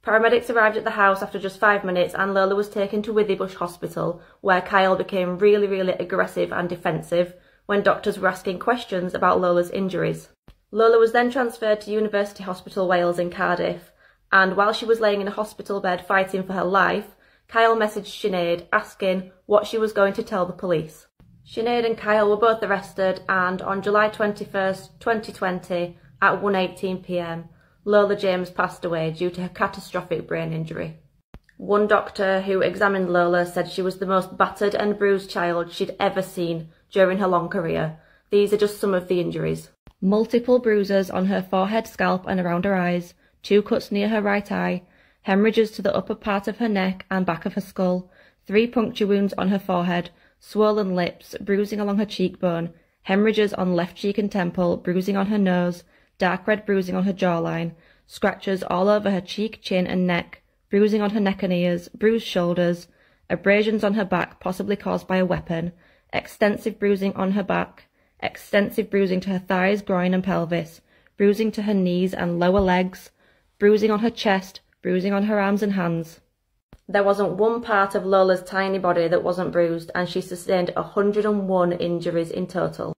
Paramedics arrived at the house after just 5 minutes and Lola was taken to Withybush Hospital, where Kyle became really aggressive and defensive when doctors were asking questions about Lola's injuries. Lola was then transferred to University Hospital Wales in Cardiff, and while she was laying in a hospital bed fighting for her life, Kyle messaged Sinead asking what she was going to tell the police. Sinead and Kyle were both arrested, and on July 21st, 2020, at 1:18 p.m, Lola James passed away due to her catastrophic brain injury. One doctor who examined Lola said she was the most battered and bruised child she'd ever seen during her long career. These are just some of the injuries. Multiple bruises on her forehead, scalp and around her eyes, 2 cuts near her right eye, hemorrhages to the upper part of her neck and back of her skull, 3 puncture wounds on her forehead, swollen lips, bruising along her cheekbone, hemorrhages on left cheek and temple, bruising on her nose, dark red bruising on her jawline, scratches all over her cheek, chin and neck, bruising on her neck and ears, bruised shoulders, abrasions on her back possibly caused by a weapon, extensive bruising on her back, extensive bruising to her thighs, groin and pelvis, bruising to her knees and lower legs, bruising on her chest, bruising on her arms and hands. There wasn't one part of Lola's tiny body that wasn't bruised, and she sustained 101 injuries in total.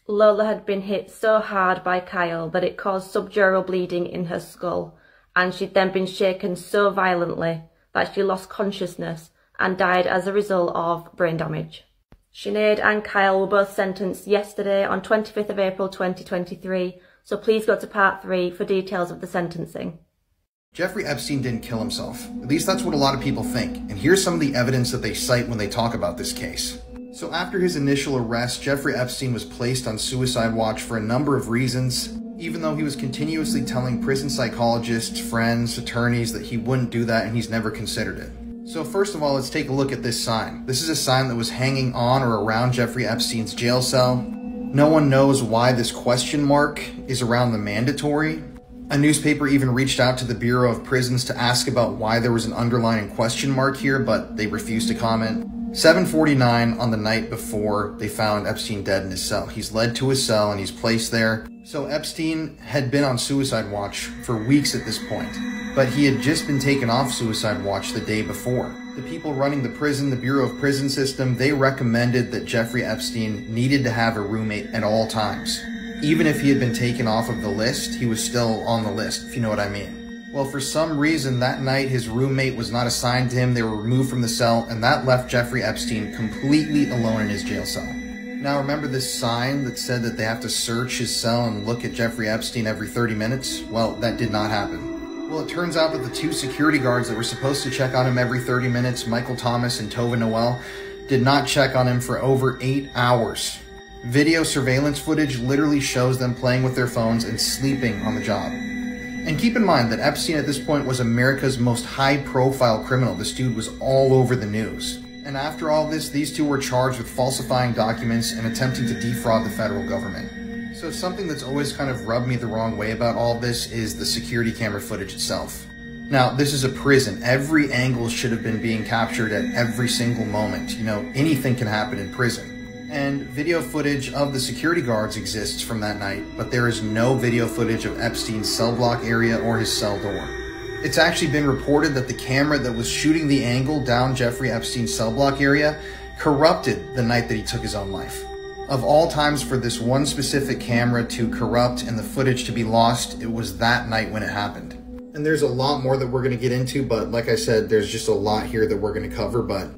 Lola had been hit so hard by Kyle that it caused subdural bleeding in her skull, and she'd then been shaken so violently that she lost consciousness and died as a result of brain damage. Sinead and Kyle were both sentenced yesterday on 25th of April 2023, so please go to part 3 for details of the sentencing. Jeffrey Epstein didn't kill himself. At least that's what a lot of people think. And here's some of the evidence that they cite when they talk about this case. So after his initial arrest, Jeffrey Epstein was placed on suicide watch for a number of reasons, even though he was continuously telling prison psychologists, friends, attorneys that he wouldn't do that and he's never considered it. So first of all, let's take a look at this sign. This is a sign that was hanging on or around Jeffrey Epstein's jail cell. No one knows why this question mark is around the mandatory. A newspaper even reached out to the Bureau of Prisons to ask about why there was an underlining question mark here, but they refused to comment. 7:49 on the night before they found Epstein dead in his cell. He's led to his cell and he's placed there. So Epstein had been on suicide watch for weeks at this point, but he had just been taken off suicide watch the day before. The people running the prison, the Bureau of Prison System, they recommended that Jeffrey Epstein needed to have a roommate at all times. Even if he had been taken off of the list, he was still on the list, if you know what I mean. Well, for some reason, that night his roommate was not assigned to him. They were removed from the cell, and that left Jeffrey Epstein completely alone in his jail cell. Now, remember this sign that said that they have to search his cell and look at Jeffrey Epstein every 30 minutes? Well, that did not happen. Well, it turns out that the 2 security guards that were supposed to check on him every 30 minutes, Michael Thomas and Tova Noel, did not check on him for over 8 hours. Video surveillance footage literally shows them playing with their phones and sleeping on the job. And keep in mind that Epstein at this point was America's most high-profile criminal. This dude was all over the news. And after all this, these 2 were charged with falsifying documents and attempting to defraud the federal government. So something that's always kind of rubbed me the wrong way about all this is the security camera footage itself. Now, this is a prison. Every angle should have been being captured at every single moment. You know, anything can happen in prison. And video footage of the security guards exists from that night, but there is no video footage of Epstein's cell block area or his cell door. It's actually been reported that the camera that was shooting the angle down Jeffrey Epstein's cell block area corrupted the night that he took his own life. Of all times for this one specific camera to corrupt and the footage to be lost, it was that night when it happened. And there's a lot more that we're going to get into, but like I said, there's just a lot here that we're going to cover, but